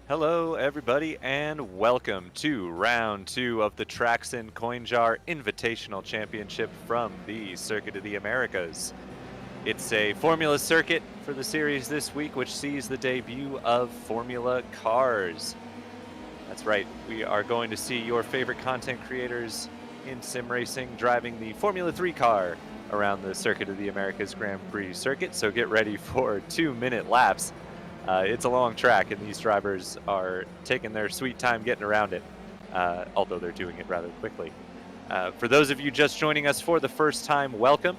Hello, everybody, and welcome to round 2 of the Trax and CoinJar Invitational Championship from the Circuit of the Americas. It's a Formula circuit for the series this week, which sees the debut of Formula Cars. That's right, we are going to see your favorite content creators in sim racing driving the Formula 3 car around the Circuit of the Americas Grand Prix circuit, so get ready for 2-minute laps. It's a long track, and these drivers are taking their sweet time getting around it, although they're doing it rather quickly. For those of you just joining us for the first time, welcome.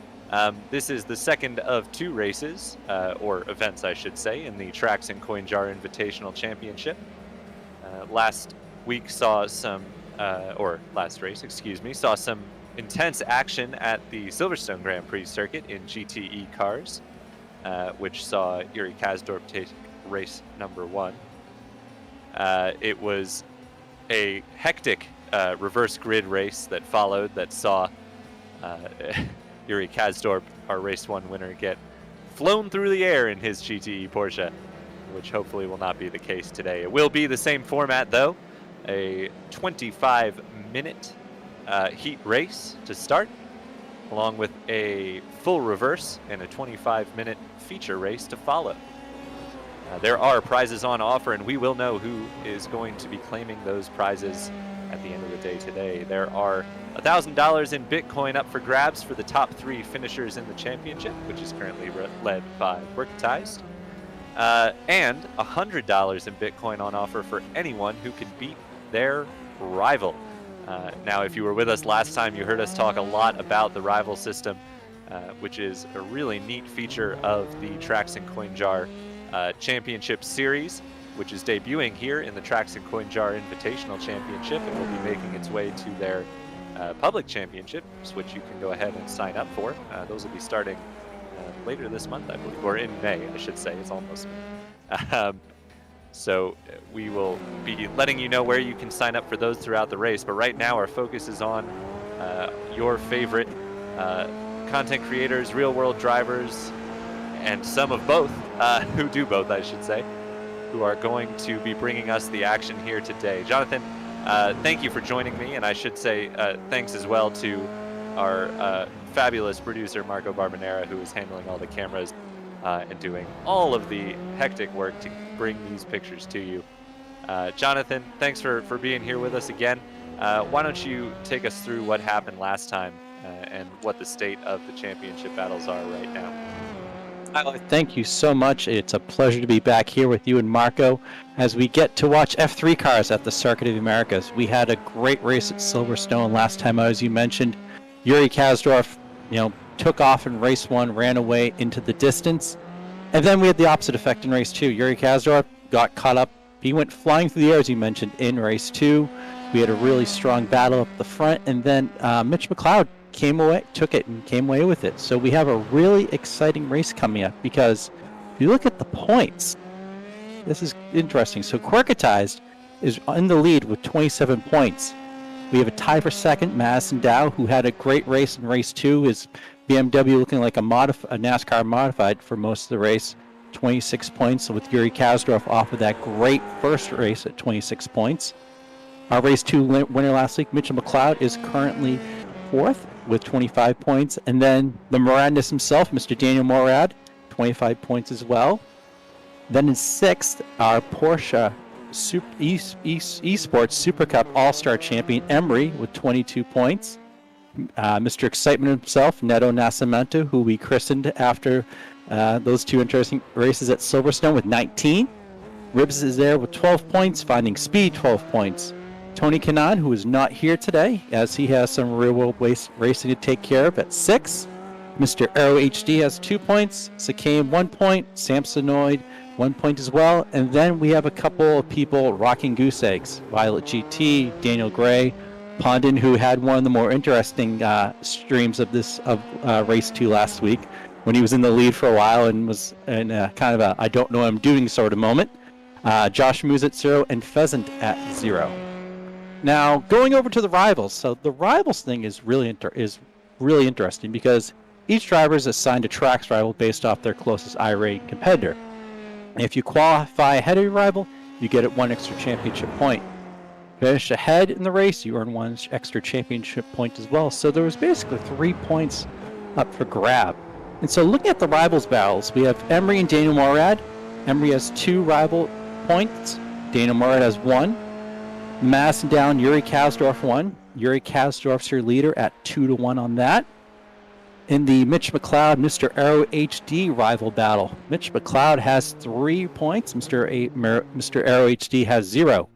This is the second of 2 races, or events, I should say, in the Trax and CoinJar Invitational Championship. Last week saw some, or last race, excuse me, saw some intense action at the Silverstone Grand Prix circuit in GTE cars, which saw Yuri Kazdorp take race number 1. It was a hectic reverse grid race that followed that saw Yuri Kazdorp, our race 1 winner, get flown through the air in his GTE Porsche, which hopefully will not be the case today. It will be the same format though, a 25-minute heat race to start, along with a full reverse and a 25-minute feature race to follow. There are prizes on offer, and we will know who is going to be claiming those prizes at the end of the day today. There are $1,000 in Bitcoin up for grabs for the top 3 finishers in the championship, which is currently led by Workatized, and $100 in Bitcoin on offer for anyone who can beat their rival. Now, if you were with us last time, you heard us talk a lot about the rival system, which is a really neat feature of the Trax and CoinJar Championship Series, which is debuting here in the Trax and CoinJar Invitational Championship, and will be making its way to their public championships, which you can go ahead and sign up for. Those will be starting later this month, I believe, or in May, I should say. It's almost May. So we will be letting you know where you can sign up for those throughout the race, but right now our focus is on your favorite content creators, real-world drivers, and some of both, who do both, I should say, who are going to be bringing us the action here today. Jonathan, thank you for joining me, and I should say thanks as well to our fabulous producer, Marco Barbanera, who is handling all the cameras and doing all of the hectic work to bring these pictures to you. Jonathan, thanks for being here with us again. Why don't you take us through what happened last time and what the state of the championship battles are right now? Thank you so much. It's a pleasure to be back here with you and Marco as we get to watch F3 cars at the Circuit of the Americas. We had a great race at Silverstone last time, as you mentioned. Yuri Kazdorp, took off in race 1, ran away into the distance. And then we had the opposite effect in race 2. Yuri Kazdorp got caught up. He went flying through the air, as you mentioned, in race 2. We had a really strong battle up the front, and then Mitch McLeod took it and came away with it. So we have a really exciting race coming up, because if you look at the points, this is interesting. So Workatized is in the lead with 27 points. We have a tie for second, Madison Dow, who had a great race in race 2. His BMW looking like a NASCAR modified for most of the race, 26 points, with Yuri Kazdorp off of that great first race at 26 points. Our race 2 winner last week, Mitchell McLeod, is currently 4th with 25 points. And then the Moradness himself, Mr. Daniel Morad, 25 points as well. Then in 6th, our Porsche esports Super Cup All-Star champion Emery with 22 points. Mr. Excitement himself, Neto Nascimento, who we christened after those 2 interesting races at Silverstone, with 19. Ribs is there with 12 points, Finding Speed 12 points. Tony Kanaan, who is not here today, as he has some real-world racing to take care of, at 6. Mr. Aero HD has 2 points. Sakane 1 point. Samsonoid 1 point as well. And then we have a couple of people rocking goose eggs. Violet GT, Daniel Gray, Pondon, who had one of the more interesting streams of race 2 last week, when he was in the lead for a while and was in kind of a I don't know what I'm doing sort of moment. Josh Moose at 0 and Pheasant at 0. Now, going over to the rivals. So the rivals thing is really interesting, because each driver is assigned a Trax rival based off their closest iRacing competitor. If you qualify ahead of your rival, you get 1 extra championship point. Finish ahead in the race, you earn 1 extra championship point as well. So there was basically 3 points up for grab. And so looking at the rivals battles, we have Emery and Daniel Morad. Emery has 2 rival points. Daniel Morad has 1. Madison down, Yuri Kasdorf 1. Yuri Kasdorf's your leader at 2-1 on that. In the Mitch McLeod, Mr. Arrow HD rival battle, Mitch McLeod has 3 points. Mr. Arrow HD has 0.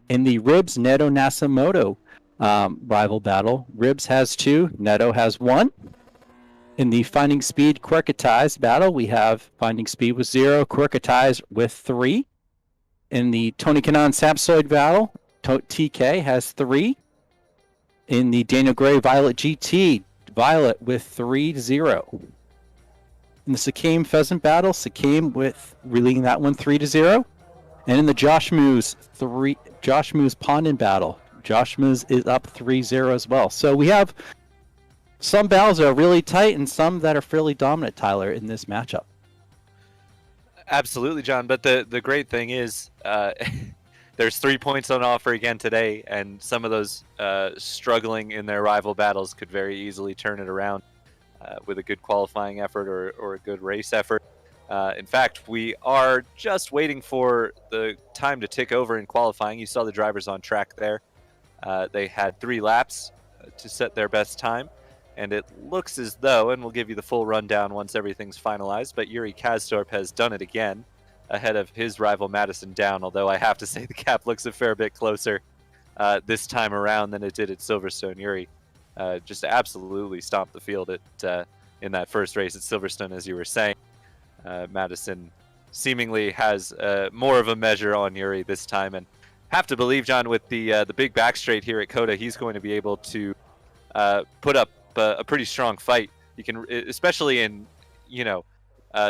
In the Ribs Neto Nasamoto rival battle, Ribs has 2, Neto has 1. In the Finding Speed Quirketize battle, we have Finding Speed with 0, Quirketize with 3. In the Tony Kanon Sapsoid battle, TK has 3. In the Daniel Gray Violet GT, Violet with 3-0. In the Sakame Pheasant battle, Sakame with leading that one 3-0. And in the Josh Moose Pondon battle, Josh Moose is up 3-0 as well. So we have some battles that are really tight and some that are fairly dominant, Tyler, in this matchup. Absolutely, John. But the great thing is there's 3 points on offer again today, and some of those struggling in their rival battles could very easily turn it around with a good qualifying effort or a good race effort. In fact, we are just waiting for the time to tick over in qualifying. You saw the drivers on track there. They had 3 laps to set their best time, and it looks as though, and we'll give you the full rundown once everything's finalized, but Yuri Kasdorp has done it again, ahead of his rival Madison Down, although I have to say the gap looks a fair bit closer this time around than it did at Silverstone. Yuri just absolutely stomped the field in that first race at Silverstone, as you were saying. Madison seemingly has more of a measure on Yuri this time, and have to believe, John, with the big back straight here at COTA, he's going to be able to put up a pretty strong fight. You can, especially in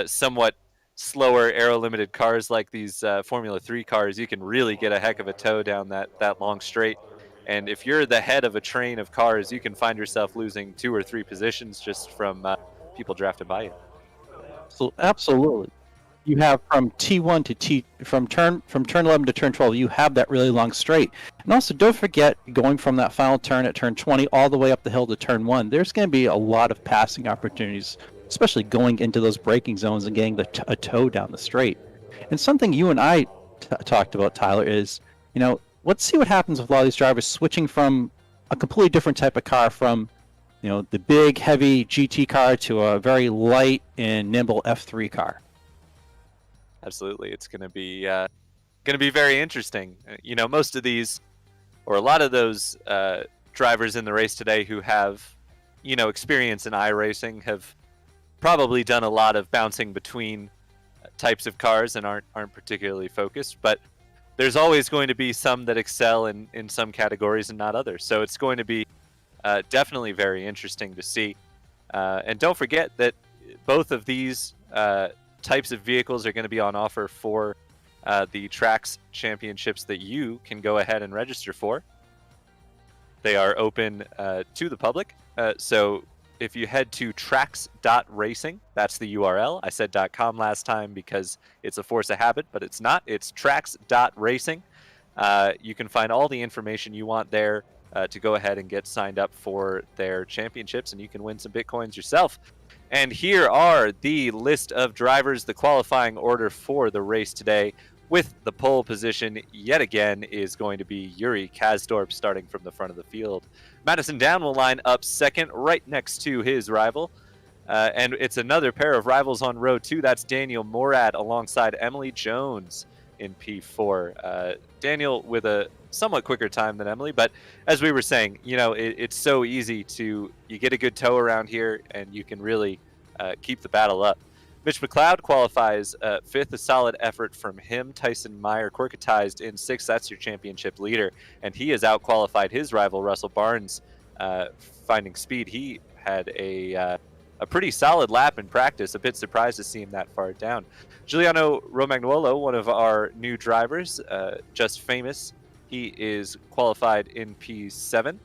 somewhat slower aero limited cars like these Formula 3 cars, you can really get a heck of a tow down that long straight. And if you're the head of a train of cars, you can find yourself losing 2 or 3 positions just from people drafting by you. So absolutely, you have from T1 to from turn 11 to turn 12, you have that really long straight. And also, don't forget, going from that final turn at turn 20 all the way up the hill to turn 1, there's going to be a lot of passing opportunities, especially going into those braking zones and getting a tow down the straight. And something you and I talked about, Tyler, is, let's see what happens with a lot of these drivers switching from a completely different type of car, from the big, heavy GT car to a very light and nimble F3 car. Absolutely, it's going to be very interesting. Most of these, or a lot of those drivers in the race today who have, experience in iRacing have probably done a lot of bouncing between types of cars and aren't particularly focused. But there's always going to be some that excel in some categories and not others. So it's going to be definitely very interesting to see. And don't forget that both of these types of vehicles are going to be on offer for the Trax championships that you can go ahead and register for. They are open to the public. So if you head to trax.racing, that's the URL. I said .com last time because it's a force of habit, but it's not. It's trax.racing. You can find all the information you want there to go ahead and get signed up for their championships, and you can win some Bitcoins yourself. And here are the list of drivers, the qualifying order for the race today. With the pole position, yet again, is going to be Yuri Kasdorp starting from the front of the field. Madison Down will line up second, right next to his rival. And it's another pair of rivals on row 2. That's Daniel Morad alongside Emily Jones in P4. Daniel with a somewhat quicker time than Emily, but as we were saying, it's so easy you get a good tow around here and you can really keep the battle up. Mitch McLeod qualifies 5th, a solid effort from him. Tyson Meyer quirketized in 6th. That's your championship leader, and he has out-qualified his rival, Russell Barnes, finding speed. He had a pretty solid lap in practice. A bit surprised to see him that far down. Giuliano Romagnuolo, one of our new drivers, just famous. He is qualified in P7.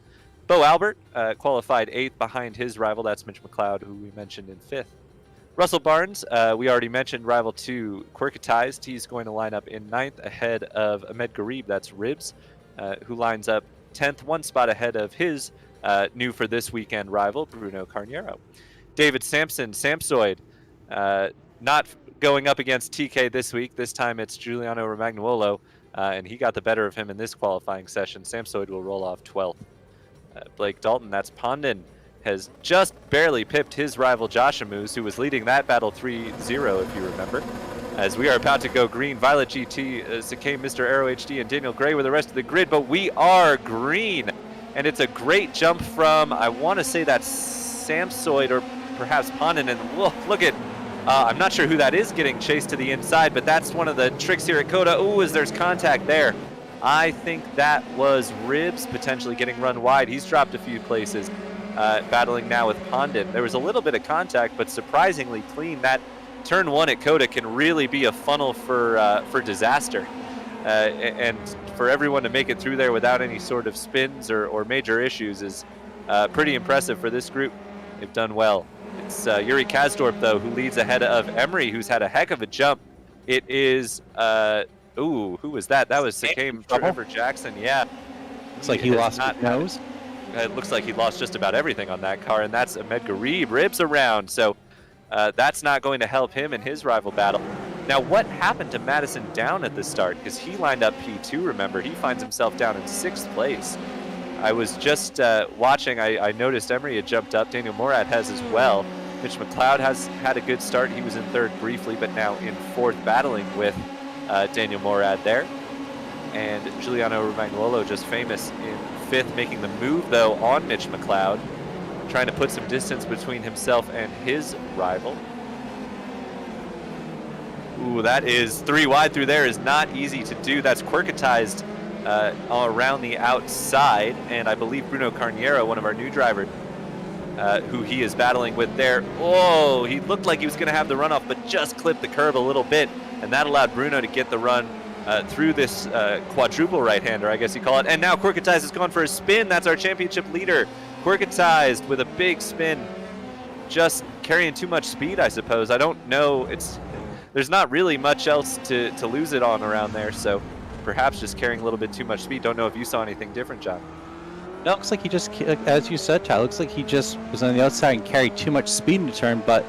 Bo Albert qualified 8th behind his rival. That's Mitch McLeod, who we mentioned in 5th. Russell Barnes, we already mentioned rival 2, Quirkatized. He's going to line up in 9th ahead of Ahmed Garib, that's Ribs, who lines up 10th, 1 spot ahead of his new for this weekend rival, Bruno Carniero. David Sampson, Samsoid, not going up against TK this week. This time it's Giuliano Romagnuolo, and he got the better of him in this qualifying session. Samsoid will roll off 12th. Blake Dalton, that's Pondon, has just barely pipped his rival Joshamus, who was leading that battle 3-0, if you remember. As we are about to go green, Violet GT, Sakame, Mr. Aero HD, and Daniel Gray with the rest of the grid, but we are green. And it's a great jump from, I want to say that's Samsoid or perhaps Pondon, and look at, I'm not sure who that is getting chased to the inside, but that's one of the tricks here at CoTA. Ooh, as there's contact there. I think that was Ribs potentially getting run wide. He's dropped a few places. Battling now with Pondon. There was a little bit of contact, but surprisingly clean. That turn 1 at CoTA can really be a funnel for disaster. And for everyone to make it through there without any sort of spins or major issues is pretty impressive for this group. They've done well. It's Yuri Kasdorp, though, who leads ahead of Emery, who's had a heck of a jump. It is, ooh, who was that? That was Sakame Trevor Jackson, yeah. Looks like he lost his nose. It looks like he lost just about everything on that car, and that's Ahmed Garib, Ribs around, so that's not going to help him in his rival battle. Now, what happened to Madison Down at the start? Because he lined up P2, remember. He finds himself down in 6th place. I was just watching, I noticed Emery had jumped up, Daniel Morad has as well. Mitch McLeod has had a good start. He was in 3rd briefly, but now in 4th battling with Daniel Morad there. And Giuliano Romagnuolo, just famous, in 5th, making the move, though, on Mitch McLeod, trying to put some distance between himself and his rival. Ooh, that is 3 wide through there is not easy to do. That's Quirkatized around the outside, and I believe Bruno Carniero, one of our new drivers, who he is battling with there. Oh, he looked like he was going to have the runoff, but just clipped the curb a little bit, and that allowed Bruno to get the run through this quadruple right-hander, I guess you call it. And now Quirkatized has gone for a spin. That's our championship leader. Quirkatized with a big spin, just carrying too much speed, I suppose. I don't know. There's not really much else to lose it on around there, so perhaps just carrying a little bit too much speed. Don't know if you saw anything different, John. No, it looks like he just, as you said, Ty, looks like he just was on the outside and carried too much speed in the turn, but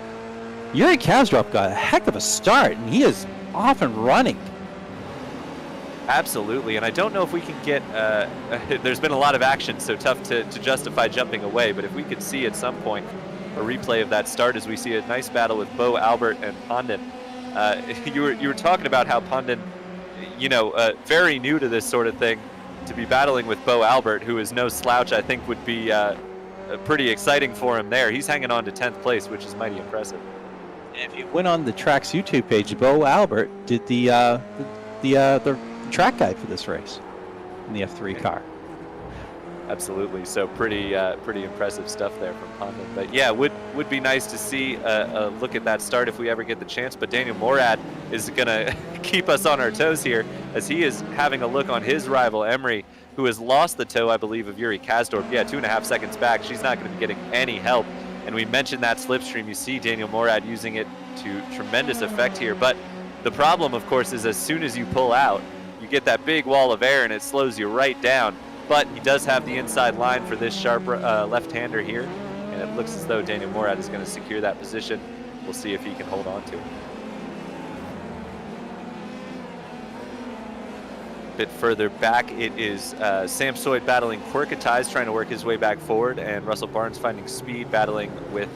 Yuri Kasdorp got a heck of a start, and he is off and running. Absolutely, and I don't know if we can get, there's been a lot of action, so tough to justify jumping away, but if we could see at some point a replay of that start as we see a nice battle with Bo, Albert, and Pondon. You were talking about how Pondon, very new to this sort of thing, to be battling with Bo Albert, who is no slouch, I think would be pretty exciting for him there. He's hanging on to 10th place, which is mighty impressive. If you went on the Trax YouTube page, Bo Albert did the track guide for this race in the F3 car. Absolutely. So pretty impressive stuff there from Pondon. But yeah, would be nice to see a look at that start if we ever get the chance. But Daniel Morad is going to keep us on our toes here as he is having a look on his rival, Emery, who has lost the toe, I believe, of Yuri Kasdorp. Yeah, 2.5 seconds back. She's not going to be getting any help. And we mentioned that slipstream. You see Daniel Morad using it to tremendous effect here. But the problem, of course, is as soon as you pull out, you get that big wall of air and it slows you right down. But he does have the inside line for this sharp left-hander here, and it looks as though Daniel Morad is going to secure that position. We'll see if he can hold on to it. A bit further back, it is Samsoid battling Quirkatized, trying to work his way back forward, and Russell Barnes finding speed, battling with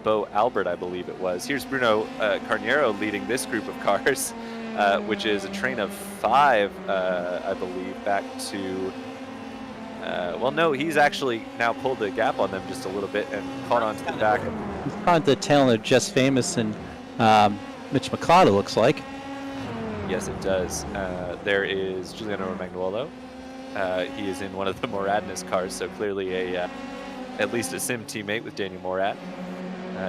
Bo Albert, I believe it was. Here's Bruno Carniero leading this group of cars, which is a train of 5, I believe, back to... well, no, he's actually now pulled the gap on them just a little bit and caught onto the back. He's caught the tail of Just Famous and Mitch McLeod, it looks like. Yes, it does. There is Giuliano Romagnuolo. He is in one of the Moradness cars, so clearly at least a sim teammate with Daniel Morad.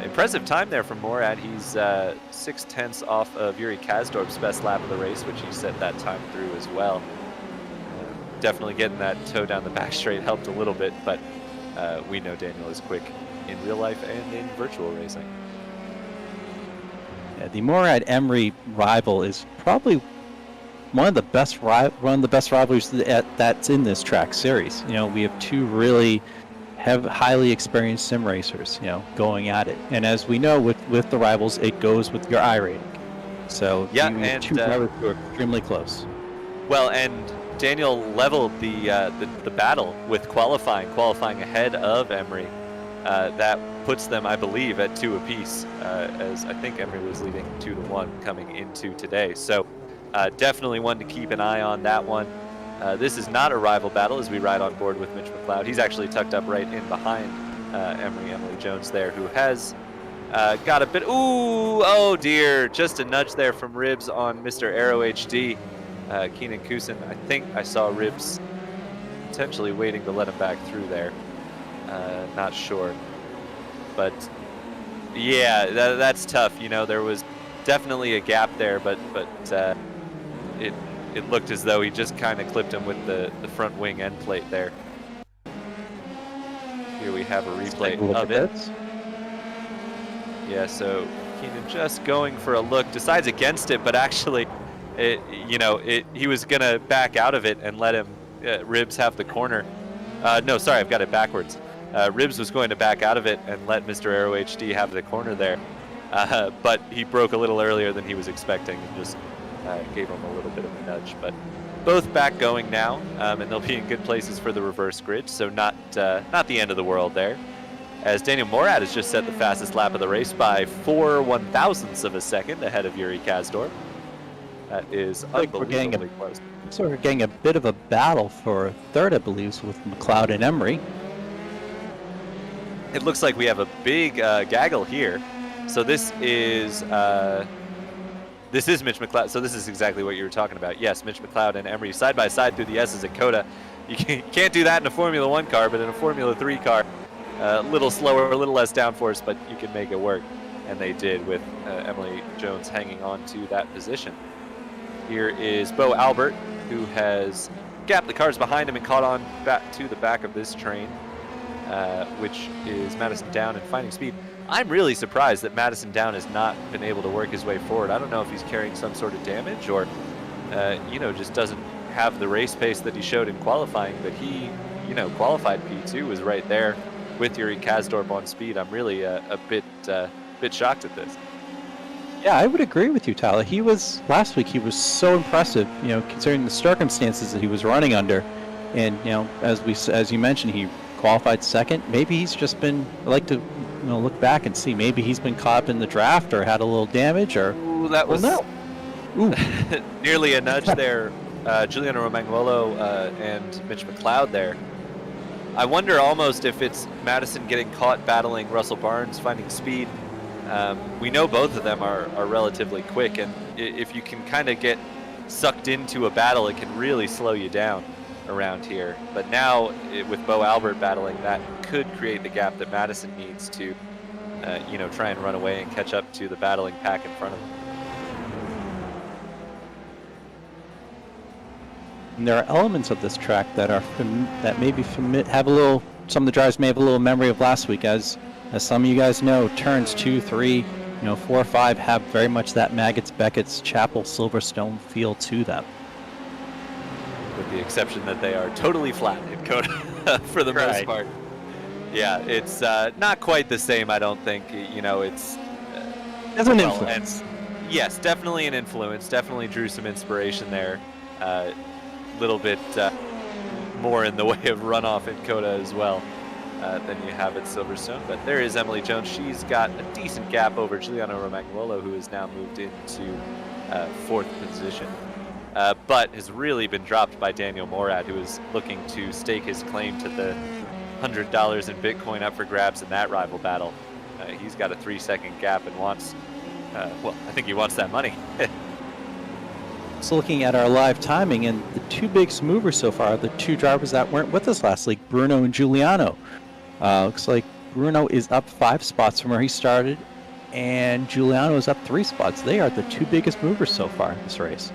Impressive time there from Morad. He's 6/10 off of Yuri Kasdorp's best lap of the race, which he set that time through as well. Definitely getting that toe down the back straight helped a little bit, but we know Daniel is quick in real life and in virtual racing. The Morad Emery rival is probably one of the best rivalries that's in this track series. We have two really highly experienced sim racers, going at it. And as we know, with the rivals, it goes with your iRating. So yeah, you and two drivers who are extremely close. Well, and Daniel leveled the battle with qualifying ahead of Emery. That puts them, I believe, at 2 apiece, as I think Emery was leading 2-1 coming into today. So definitely one to keep an eye on that one. This is not a rival battle as we ride on board with Mitch McLeod. He's actually tucked up right in behind Emily Jones there, who has got a bit, oh dear, just a nudge there from Ribs on Mr. Aero HD. Keenan Kusin, I think I saw Ribs potentially waiting to let him back through there. Not sure. But yeah, that's tough. There was definitely a gap there, but it looked as though he just kind of clipped him with the front wing end plate there. Here we have a replay of it. Yeah, so Keenan just going for a look, decides against it, but actually, he was gonna back out of it and let him Ribs have the corner. No, sorry, I've got it backwards. Ribs was going to back out of it and let Mr. Aero HD have the corner there, but he broke a little earlier than he was expecting and just gave him a little bit of a nudge. But both back going now, and they'll be in good places for the reverse grid, so not the end of the world there. As Daniel Morad has just set the fastest lap of the race by 4 1/1000ths of a second ahead of Yuri Kazdorp. That is unbelievably close. So we're getting a bit of a battle for third, I believe, with McLeod and Emery. It looks like we have a big gaggle here. So this is Mitch McLeod. So this is exactly what you were talking about. Yes, Mitch McLeod and Emery side by side through the S's at COTA. You can't do that in a Formula 1 car, but in a Formula 3 car, a little slower, a little less downforce, but you can make it work. And they did, with Emily Jones hanging on to that position. Here is Bo Albert, who has gapped the cars behind him and caught on back to the back of this train, which is Madison Down and finding speed. I'm really surprised that Madison Down has not been able to work his way forward. I don't know if he's carrying some sort of damage or, just doesn't have the race pace that he showed in qualifying, but he, qualified P2, was right there with Yuri Kazdorp on speed. I'm really a bit shocked at this. Yeah, I would agree with you, Tyler. Last week he was so impressive, considering the circumstances that he was running under. And, as you mentioned, he qualified second. Maybe he's just been, I like to look back and see, maybe he's been caught up in the draft or had a little damage or... Ooh, that was nearly a nudge there. Giuliano Romagnuolo and Mitch McLeod there. I wonder almost if it's Madison getting caught battling Russell Barnes, finding speed. We know both of them are relatively quick, and if you can kind of get sucked into a battle, it can really slow you down around here. But now, with Bo Albert battling, that could create the gap that Madison needs to, try and run away and catch up to the battling pack in front of him. And there are elements of this track that are maybe have a little. Some of the drivers may have a little memory of last week, as some of you guys know, turns 2, 3, 4, 5 have very much that Maggots, Beckett's, Chapel, Silverstone feel to them. With the exception that they are totally flat in COTA for the most part. Yeah, it's not quite the same, I don't think. It's... As an influence. Yes, definitely an influence. Definitely drew some inspiration there. Little bit more in the way of runoff in COTA as well than you have at Silverstone. But there is Emily Jones. She's got a decent gap over Giuliano Romagnuolo, who has now moved into 4th position. But has really been dropped by Daniel Morad, who is looking to stake his claim to the $100 in Bitcoin up for grabs in that rival battle. He's got a 3-second gap and wants, I think he wants that money. So looking at our live timing, and the two biggest movers so far are the two drivers that weren't with us last week, Bruno and Giuliano. Looks like Bruno is up 5 spots from where he started, and Giuliano is up 3 spots. They are the two biggest movers so far in this race.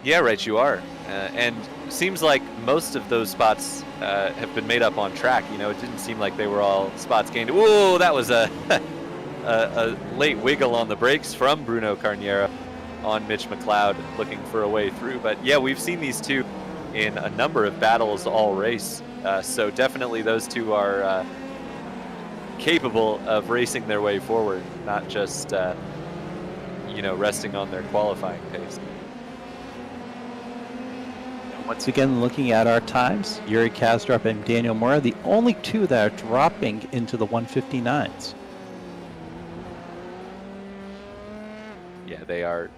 Yeah, right, you are. And seems like most of those spots have been made up on track. It didn't seem like they were all spots gained. Whoa, that was a a late wiggle on the brakes from Bruno Carniera on Mitch McLeod, looking for a way through. But yeah, we've seen these two in a number of battles all race. So definitely those two are capable of racing their way forward, not just, you know, resting on their qualifying pace. Once again, looking at our times, Yuri Kazdorp and Daniel Mora, the only two that are dropping into the 159s. Yeah, they are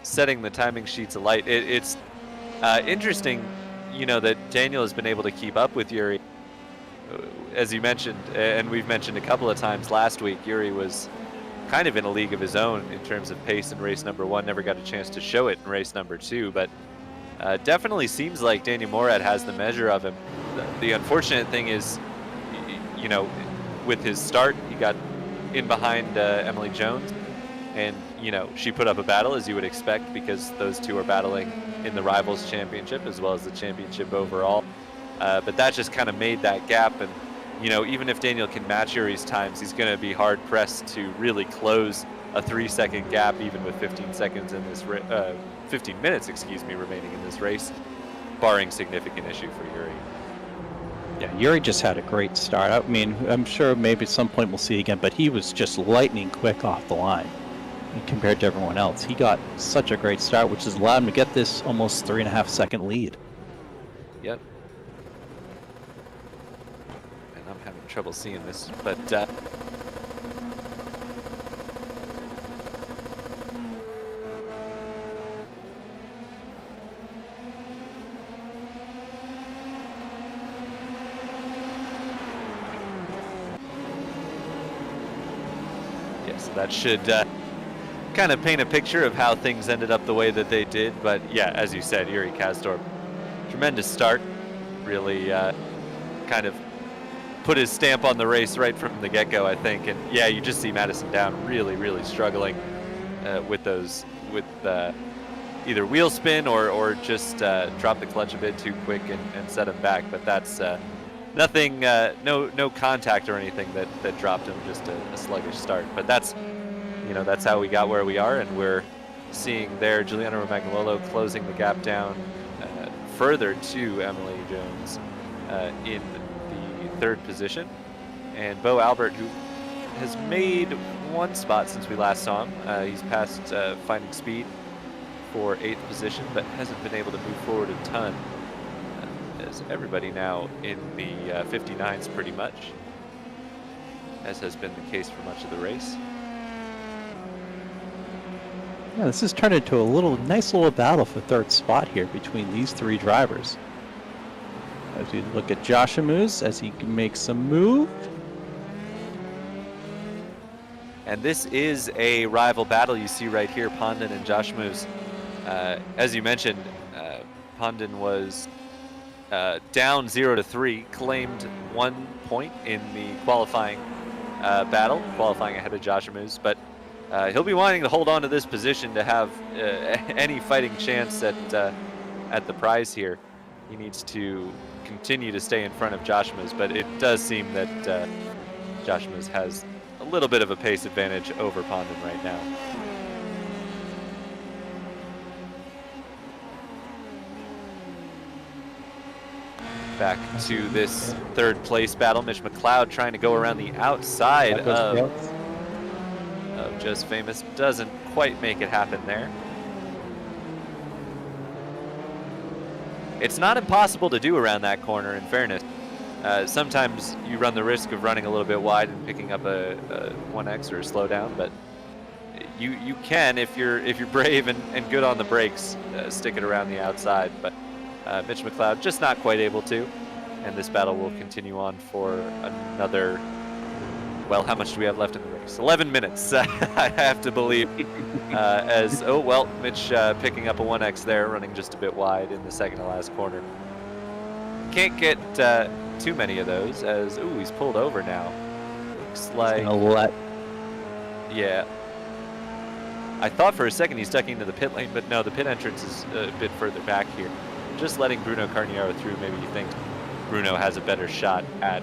setting the timing sheets alight. It's interesting, you know, that Daniel has been able to keep up with Yuri. As you mentioned, and we've mentioned a couple of times last week, Yuri was kind of in a league of his own in terms of pace in race number 1. Never got a chance to show it in race number 2, but definitely seems like Daniel Morad has the measure of him. The unfortunate thing is, you know, with his start, he got in behind Emily Jones, and, you know, she put up a battle, as you would expect, because those two are battling in the Rivals Championship as well as the championship overall. But that just kind of made that gap, and, you know, even if Daniel can match Yuri's times, he's going to be hard-pressed to really close a 3-second gap, even with 15 seconds in this 15 minutes, excuse me, remaining in this race, barring significant issue for Yuri. Yeah, Yuri just had a great start. I mean, I'm sure maybe at some point we'll see again, but he was just lightning quick off the line compared to everyone else. He got such a great start, which has allowed him to get this almost 3.5-second lead. Yep. And I'm having trouble seeing this, but yes, that should kind of paint a picture of how things ended up the way that they did. But yeah, as you said, Yuri Kazdorp, tremendous start, really kind of put his stamp on the race right from the get-go, I think. And yeah, you just see Madison Down really struggling with those, with either wheel spin or just drop the clutch a bit too quick and set him back. But that's nothing, no contact or anything that dropped him, just a sluggish start. But that's, you know, that's how we got where we are, and we're seeing there Juliana Romagnolo closing the gap down further to Emily Jones in the 3rd position. And Bo Albert, who has made 1 spot since we last saw him. He's passed Finding Speed for 8th position, but hasn't been able to move forward a ton. As everybody now in the 59s pretty much, as has been the case for much of the race. Yeah, this has turned into a nice little battle for 3rd spot here between these 3 drivers. As we look at Josh Amuse as he makes some move. And this is a rival battle you see right here, Pondon and Josh Amuse. As you mentioned, Pondon was down 0-3, claimed 1 point in the qualifying battle, qualifying ahead of Josh Amuse, but he'll be wanting to hold on to this position to have any fighting chance at the prize here. He needs to continue to stay in front of Josh Amuse, but it does seem that Josh Amuse has a little bit of a pace advantage over Pondon right now. Back to this 3rd place battle. Mitch McLeod trying to go around the outside of Just Famous. Doesn't quite make it happen there. It's not impossible to do around that corner, in fairness. Sometimes you run the risk of running a little bit wide and picking up a 1X or a slowdown, but you can, if you're brave and good on the brakes, stick it around the outside. But Mitch McLeod just not quite able to, and this battle will continue on for another, well, how much do we have left in the race? 11 minutes, I have to believe, as, oh, well, Mitch picking up a 1X there, running just a bit wide in the second to last corner. Can't get too many of those, as, ooh, he's pulled over now. Looks like, yeah. I thought for a second he's ducking into the pit lane, but no, the pit entrance is a bit further back here. Just letting Bruno Carniero through, maybe you think Bruno has a better shot at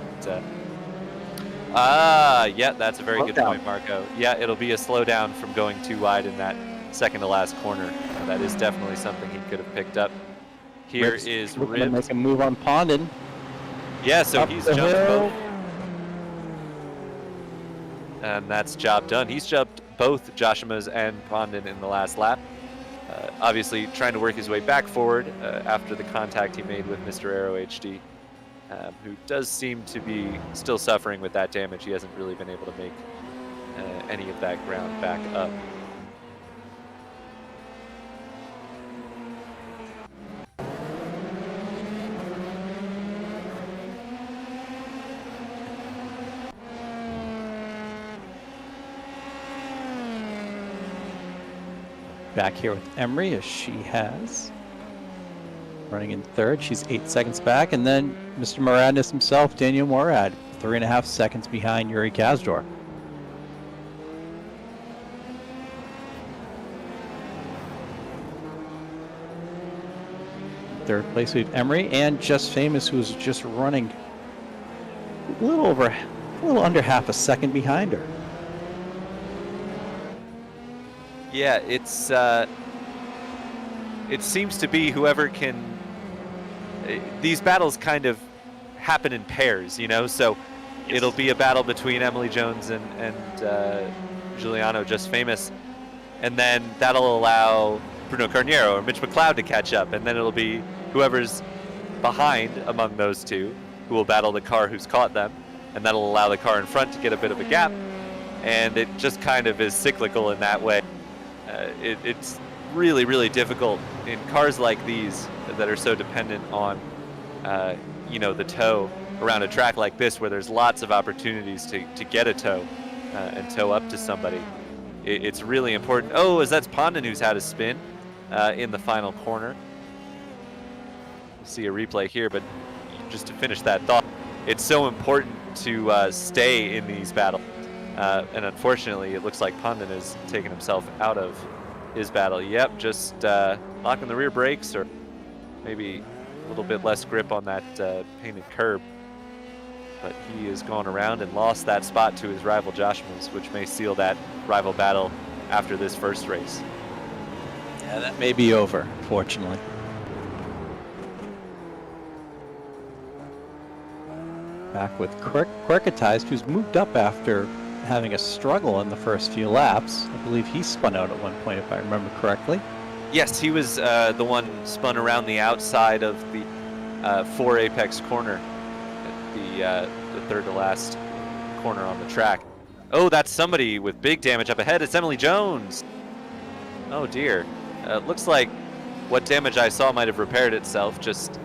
Yeah, that's a very good point, Marco. Yeah, it'll be a slowdown from going too wide in that second to last corner. That is definitely something he could have picked up. Here is Ribs. Ribs. Make a move on Pondon. Yeah, so Up he's the jumped hill. both. And that's job done. He's jumped both Joshima's and Pondon in the last lap. Obviously trying to work his way back forward after the contact he made with Mr. Aero HD, who does seem to be still suffering with that damage. He hasn't really been able to make any of that ground back up. Back here with Emery, as she has. Running in third, she's 8 seconds back. And then Mr. Moradness himself, Daniel Morad, 3.5 seconds behind Yuri Kazdor. Third place we have Emery and Just Famous, who's just running a little under half a second behind her. Yeah, it seems to be whoever can. These battles kind of happen in pairs, you know. So it'll be a battle between Emily Jones and Giuliano Just Famous, and then that'll allow Bruno Carniero or Mitch McLeod to catch up, and then it'll be whoever's behind among those two who will battle the car who's caught them, and that'll allow the car in front to get a bit of a gap, and it just kind of is cyclical in that way. It's really, really difficult in cars like these that are so dependent on, you know, the tow around a track like this, where there's lots of opportunities to get a tow and tow up to somebody. It's really important. Oh, as that's Pondon who's had a spin in the final corner. We'll see a replay here, but just to finish that thought, it's so important to stay in these battles. And unfortunately, it looks like Pondon has taken himself out of his battle. Yep, just locking the rear brakes, or maybe a little bit less grip on that painted curb. But he has gone around and lost that spot to his rival Joshima's, which may seal that rival battle after this first race. Yeah, that may be over, unfortunately. Back with Quirkatized, who's moved up after having a struggle in the first few laps. I believe he spun out at one point, if I remember correctly. Yes, he was the one spun around the outside of the 4 apex corner, the third to last corner on the track. Oh, that's somebody with big damage up ahead. It's Emily Jones. Oh dear. Looks like what damage I saw might have repaired itself. Just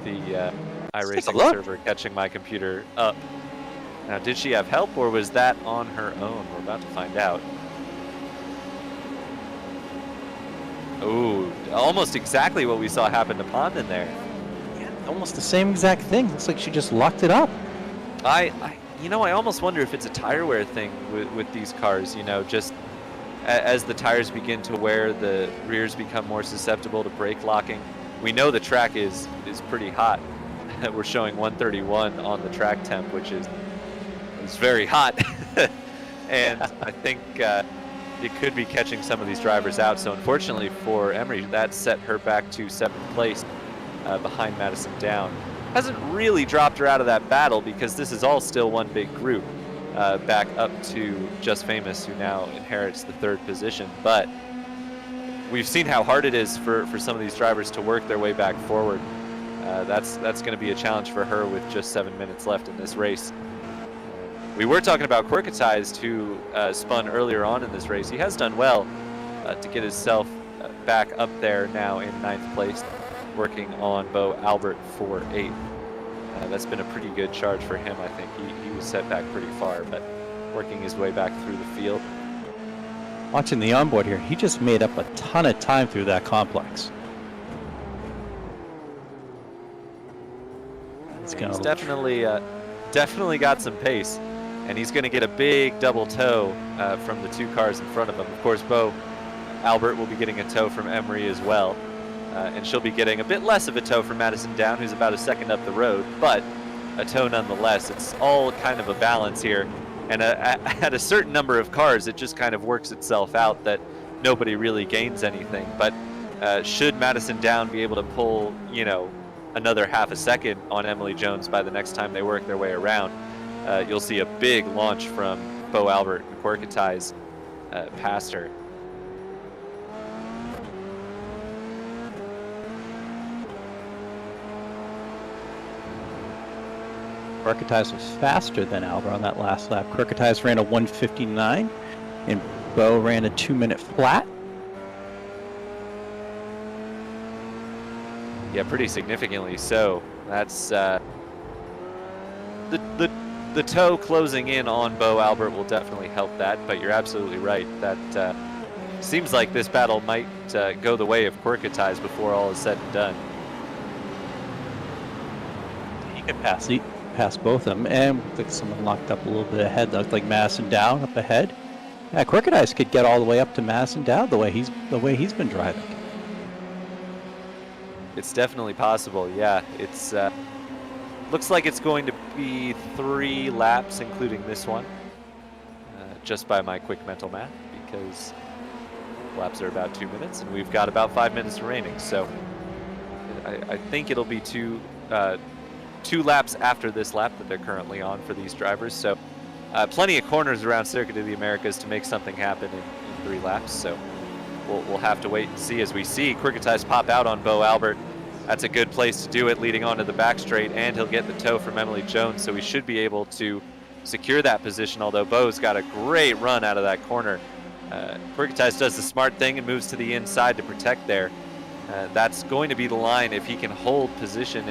the iRacing server catching my computer up. Now, did she have help, or was that on her own? We're about to find out. Ooh, almost exactly what we saw happen to Pondon there. Yeah, almost the same exact thing. Looks like she just locked it up. You know, I almost wonder if it's a tire wear thing with these cars. You know, just as the tires begin to wear, the rears become more susceptible to brake locking. We know the track is pretty hot. We're showing 131 on the track temp, which is very hot. And I think it could be catching some of these drivers out. So unfortunately for Emery, that set her back to 7th place behind Madison Down. Hasn't really dropped her out of that battle, because this is all still one big group back up to Just Famous, who now inherits the 3rd position. But we've seen how hard it is for some of these drivers to work their way back forward. That's going to be a challenge for her with just 7 minutes left in this race. We were talking about Quirkatized, who spun earlier on in this race. He has done well to get himself back up there now in 9th place, working on Bo Albert for 8th. That's been a pretty good charge for him. I think he was set back pretty far, but working his way back through the field. Watching the onboard here, he just made up a ton of time through that complex. He's definitely got some pace, and he's going to get a big double tow from the 2 cars in front of him. Of course, Bo Albert will be getting a tow from Emery as well, and she'll be getting a bit less of a tow from Madison Down, who's about a second up the road, but a tow nonetheless. It's all kind of a balance here. And at a certain number of cars, it just kind of works itself out that nobody really gains anything. But should Madison Down be able to pull, you know, another half a second on Emily Jones by the next time they work their way around, you'll see a big launch from Bo Albert and Quirketize past her. Quirketize was faster than Albert on that last lap. Quirketize ran a 1:59, and Bo ran a 2-minute flat. Yeah, pretty significantly so. That's the tow closing in on Bo Albert will definitely help that, but you're absolutely right. That seems like this battle might go the way of Quirketize before all is said and done. He could pass both of them, and looks like someone locked up a little bit ahead. That looked like Madison Down up ahead. Yeah, Quirketize could get all the way up to Madison Down the way he's been driving. It's definitely possible. Yeah, it's looks like it's going to be 3 laps, including this one, just by my quick mental math, because laps are about 2 minutes, and we've got about 5 minutes remaining. So I think it'll be 2 laps after this lap that they're currently on for these drivers. So plenty of corners around Circuit of the Americas to make something happen in 3 laps. So we'll have to wait and see as we see Quirketize pop out on Bo Albert. That's a good place to do it, leading onto the back straight, and he'll get the tow from Emily Jones, so we should be able to secure that position, although Bo's got a great run out of that corner. Quirketize does the smart thing and moves to the inside to protect there. That's going to be the line if he can hold position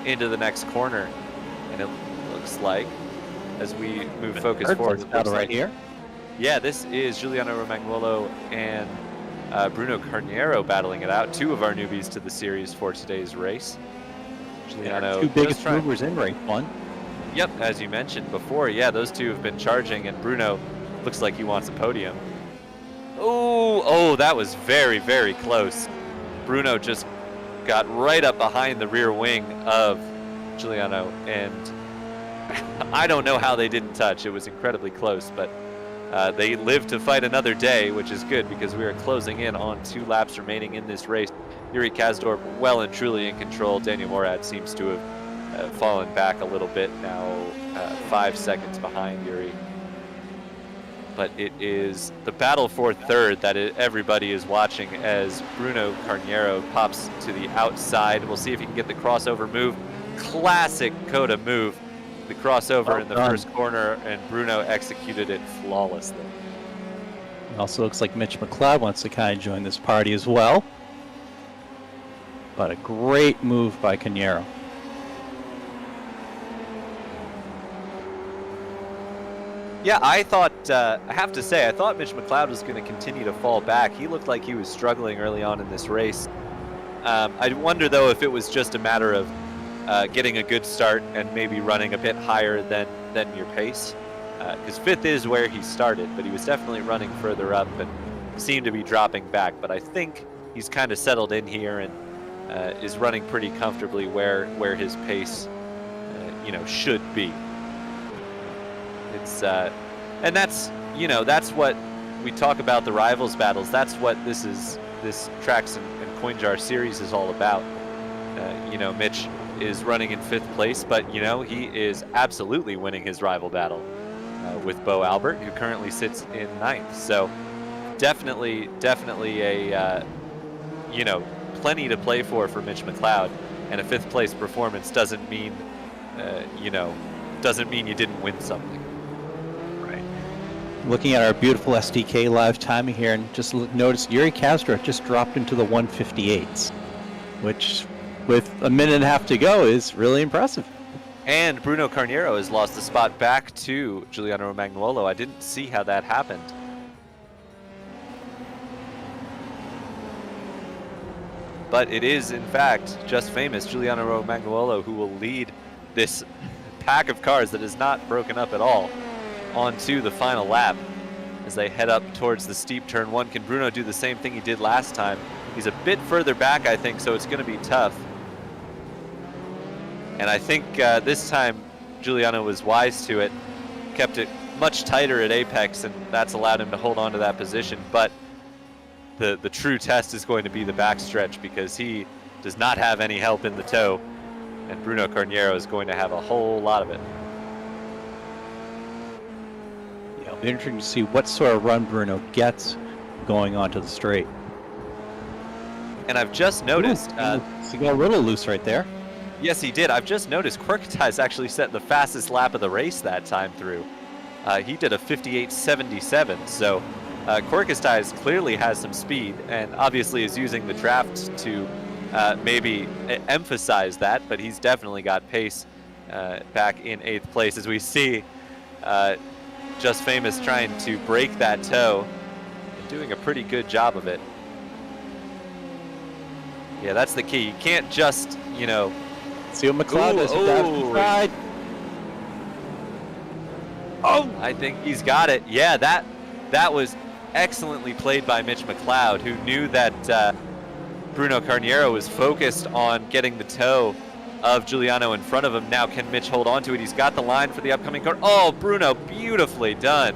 into the next corner, and it looks like, as we move focus forward, right here. Yeah, this is Giuliano Romagnuolo and Bruno Carniero battling it out. 2 of our newbies to the series for today's race. Giuliano, 2 biggest movers in race 1. Yep, as you mentioned before, yeah, those 2 have been charging, and Bruno looks like he wants a podium. Oh, that was very, very close. Bruno just got right up behind the rear wing of Giuliano, and I don't know how they didn't touch. It was incredibly close, but they live to fight another day, which is good because we are closing in on 2 laps remaining in this race. Yuri Kazdorp well and truly in control. Daniel Morad seems to have fallen back a little bit now, 5 seconds behind Yuri. But it is the battle for third that everybody is watching as Bruno Carniero pops to the outside. We'll see if he can get the crossover move. Classic COTA move. The crossover in the first corner, and Bruno executed it flawlessly. It also looks like Mitch McLeod wants to kind of join this party as well. But a great move by Carniero. Yeah, I thought, I have to say, I thought Mitch McLeod was going to continue to fall back. He looked like he was struggling early on in this race. I wonder, though, if it was just a matter of getting a good start and maybe running a bit higher than your pace. Because 5th is where he started, but he was definitely running further up and seemed to be dropping back. But I think he's kind of settled in here and is running pretty comfortably where his pace, should be. It's and that's what we talk about, the rivals battles. That's what this Trax and CoinJar series is all about. Mitch is running in 5th place, but he is absolutely winning his rival battle with Bo Albert, who currently sits in 9th. So definitely a plenty to play for Mitch McLeod, and a 5th place performance doesn't mean you didn't win something. Right. Looking at our beautiful SDK live timing here, and just notice Yuri Kazdorp just dropped into the 158s, which, with a minute and a half to go, is really impressive. And Bruno Carniero has lost the spot back to Giuliano Romagnuolo. I didn't see how that happened. But it is, in fact, just famous Giuliano Romagnuolo who will lead this pack of cars that is not broken up at all onto the final lap as they head up towards the steep turn 1. Can Bruno do the same thing he did last time? He's a bit further back, I think, so it's going to be tough. And I think this time Giuliano was wise to it, kept it much tighter at apex, and that's allowed him to hold on to that position. But the true test is going to be the backstretch, because he does not have any help in the toe, and Bruno Carniero is going to have a whole lot of it. Yeah, it'll be interesting to see what sort of run Bruno gets going onto the straight. And I've just noticed... he got a little loose right there. Yes, he did. I've just noticed Quirketi's actually set the fastest lap of the race that time through. He did a 58.77, so Quirketi's clearly has some speed, and obviously is using the draft to maybe emphasize that, but he's definitely got pace back in 8th place, as we see Just Famous trying to break that toe and doing a pretty good job of it. Yeah, that's the key. You can't just, you know... See what McLeod does with that side. Oh! I think he's got it. Yeah, that was excellently played by Mitch McLeod, who knew that Bruno Carniero was focused on getting the toe of Giuliano in front of him. Now can Mitch hold on to it? He's got the line for the upcoming corner. Oh, Bruno, beautifully done.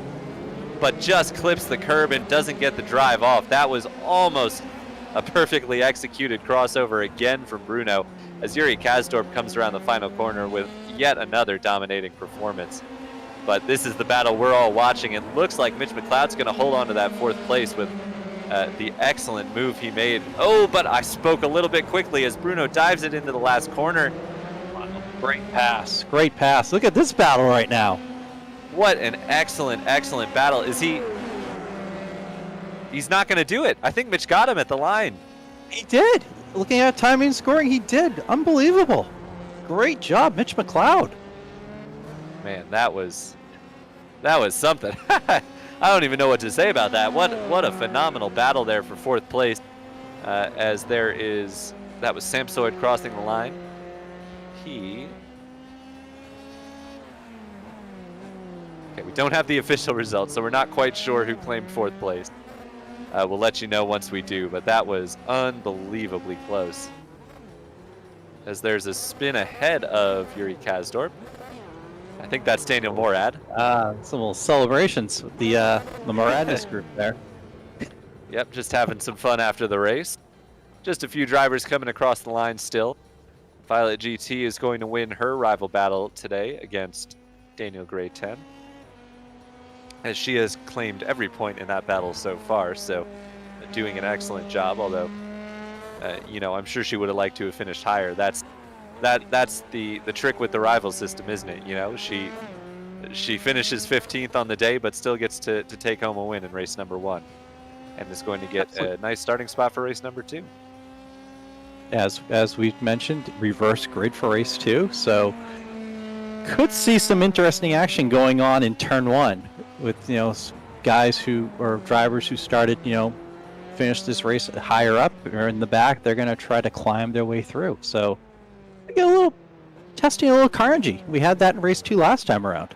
But just clips the curb and doesn't get the drive off. That was almost a perfectly executed crossover again from Bruno, as Yuri Kasdorp comes around the final corner with yet another dominating performance. But this is the battle we're all watching. It looks like Mitch McLeod's going to hold on to that 4th place with the excellent move he made. Oh, but I spoke a little bit quickly as Bruno dives it into the last corner. Wow, great pass. Great pass. Look at this battle right now. What an excellent, excellent battle. Is he... He's not going to do it. I think Mitch got him at the line. He did. Looking at timing and scoring, he did. Unbelievable. Great job, Mitch McLeod. Man, that was something. I don't even know what to say about that. What a phenomenal battle there for 4th place. As that was Samsoid crossing the line. Okay, we don't have the official results, so we're not quite sure who claimed 4th place. We'll let you know once we do, but that was unbelievably close. As there's a spin ahead of Yuri Kasdorp. I think that's Daniel Morad. Some little celebrations with the Moradness group there. Yep, just having some fun after the race. Just a few drivers coming across the line still. Violet GT is going to win her rival battle today against Daniel Gray 10, as she has claimed every point in that battle so far, so doing an excellent job, although, you know, I'm sure she would have liked to have finished higher. That's the trick with the rival system, isn't it? You know, she finishes 15th on the day, but still gets to take home a win in race number 1, and is going to get a nice starting spot for race number 2. As we've mentioned, reverse grid for race 2, so could see some interesting action going on in turn 1 with, you know, guys or drivers who started, you know, finished this race higher up or in the back. They're going to try to climb their way through. So get a little testing, a little carnage. We had that in race 2 last time around.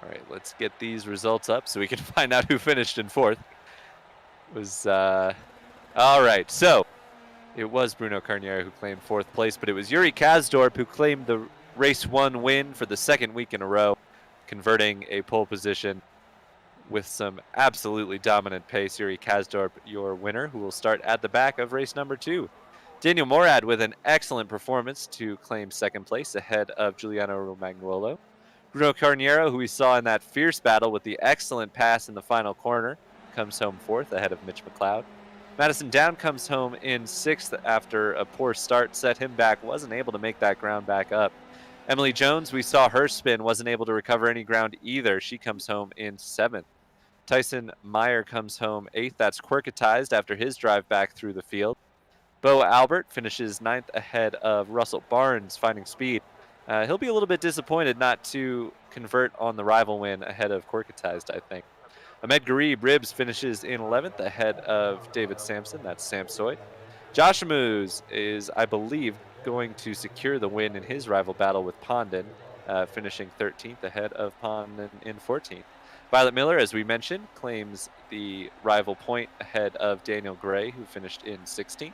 All right, let's get these results up so we can find out who finished in 4th. All right, so it was Bruno Carniero who claimed 4th place, but it was Yuri Kasdorp who claimed the race 1 win for the 2nd week in a row, converting a pole position with some absolutely dominant pace. Yuri Kasdorp, your winner, who will start at the back of race number 2. Daniel Morad with an excellent performance to claim 2nd place ahead of Giuliano Romagnuolo. Bruno Carniero, who we saw in that fierce battle with the excellent pass in the final corner, comes home 4th ahead of Mitch McLeod. Madison Down comes home in 6th after a poor start set him back, wasn't able to make that ground back up. Emily Jones, we saw her spin, wasn't able to recover any ground either. She comes home in 7th. Tyson Meyer comes home 8th. That's Quirketized after his drive back through the field. Bo Albert finishes 9th ahead of Russell Barnes, finding speed. He'll be a little bit disappointed not to convert on the rival win ahead of Quirketized, I think. Ahmed Garib Ribs finishes in 11th ahead of David Sampson. That's Samsoid. Josh Moose is, I believe, going to secure the win in his rival battle with Pondon, finishing 13th ahead of Pondon in 14th. Violet Miller, as we mentioned, claims the rival point ahead of Daniel Gray, who finished in 16th.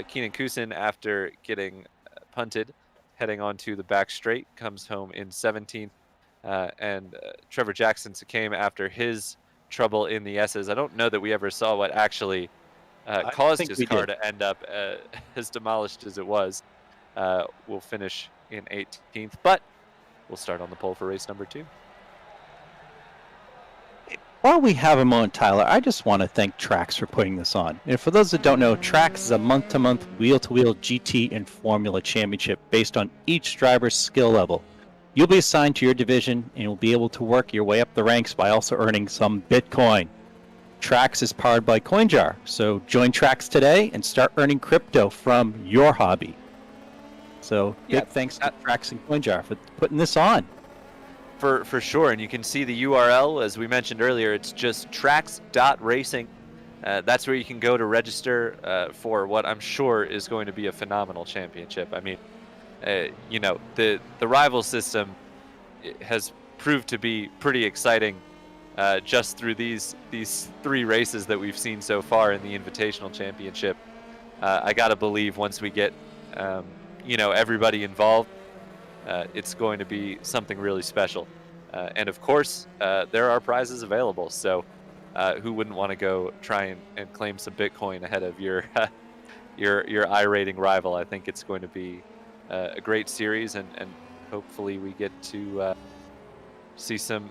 Keenan Kusin, after getting punted, heading onto the back straight, comes home in 17th. And Trevor Jackson came after his trouble in the S's. I don't know that we ever saw what actually caused his car to end up as demolished as it was. Will finish in 18th, but we'll start on the pole for race number 2. While we have a moment, Tyler, I just want to thank Trax for putting this on. And for those that don't know, Trax is a month-to-month, wheel-to-wheel GT and Formula Championship based on each driver's skill level. You'll be assigned to your division, and you'll be able to work your way up the ranks by also earning some Bitcoin. Trax is powered by CoinJar, so join Trax today and start earning crypto from your hobby. So big thanks to Trax and CoinJar for putting this on. For sure, and you can see the URL, as we mentioned earlier, it's just trax.racing. That's where you can go to register for what I'm sure is going to be a phenomenal championship. I mean, you know, the rival system has proved to be pretty exciting just through these 3 races that we've seen so far in the Invitational Championship. I gotta believe once we get you know, everybody involved, it's going to be something really special. And of course, there are prizes available. So who wouldn't want to go try and claim some Bitcoin ahead of your your iRating rival? I think it's going to be a great series, and hopefully we get to see some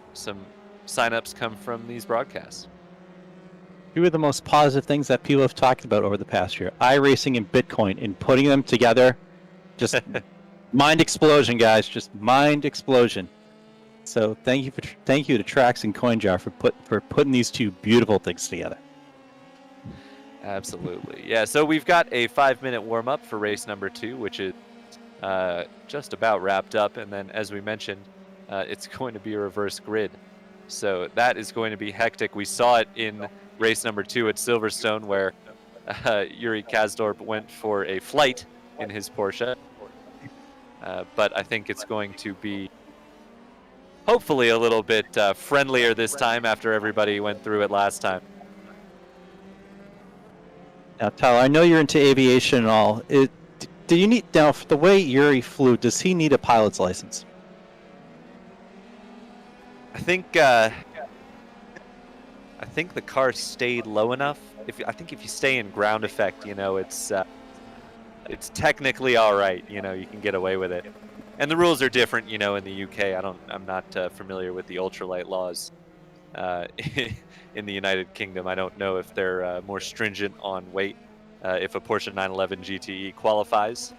signups come from these broadcasts. Two of the most positive things that people have talked about over the past year, iRacing and Bitcoin, and putting them together, just mind explosion, guys, just mind explosion. So thank you to Trax and CoinJar for putting these two beautiful things together. Absolutely. Yeah, so we've got a 5-minute warm-up for race number 2, which is just about wrapped up. And then, as we mentioned, it's going to be a reverse grid. So that is going to be hectic. We saw it in race number 2 at Silverstone, where Yuri Kasdorp went for a flight in his Porsche. But I think it's going to be hopefully a little bit friendlier this time after everybody went through it last time. Now, Tyler, I know you're into aviation and all. Do you need, now, for the way Yuri flew, does he need a pilot's license? I think the car stayed low enough. I think if you stay in ground effect, you know, it's technically all right. You know, you can get away with it. And the rules are different, you know, in the UK. I'm not familiar with the ultralight laws in the United Kingdom. I don't know if they're more stringent on weight. If a Porsche 911 GTE qualifies,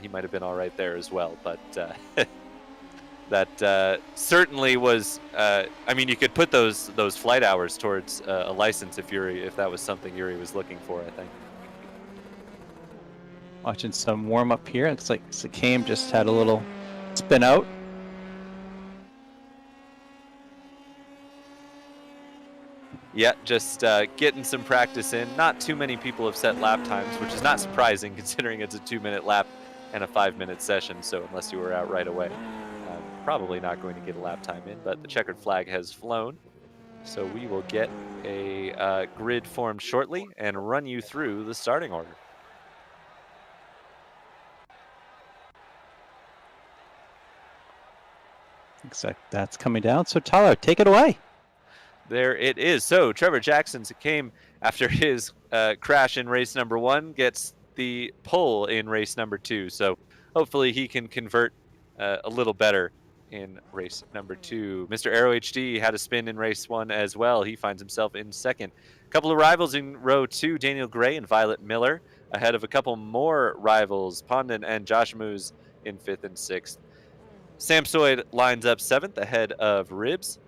he might have been all right there as well. But that certainly was. I mean, you could put those flight hours towards a license if that was something Yuri was looking for, I think. Watching some warm up here. It looks like Sakame just had a little spin out. Yeah, just getting some practice in. Not too many people have set lap times, which is not surprising considering it's a 2-minute lap and a 5-minute session. So unless you were out right away, probably not going to get a lap time in. But the checkered flag has flown, so we will get a grid formed shortly and run you through the starting order. Exactly. That's coming down. So Tyler, take it away. There it is. So Trevor Jackson came after his crash in race number 1, gets the pole in race number 2. So hopefully he can convert a little better in race number 2. Mr. Aero HD had a spin in race 1 as well. He finds himself in 2nd. A couple of rivals in row 2, Daniel Gray and Violet Miller, ahead of a couple more rivals, Pondon and Josh Moose in 5th and 6th. Samsoid lines up 7th ahead of Ribs.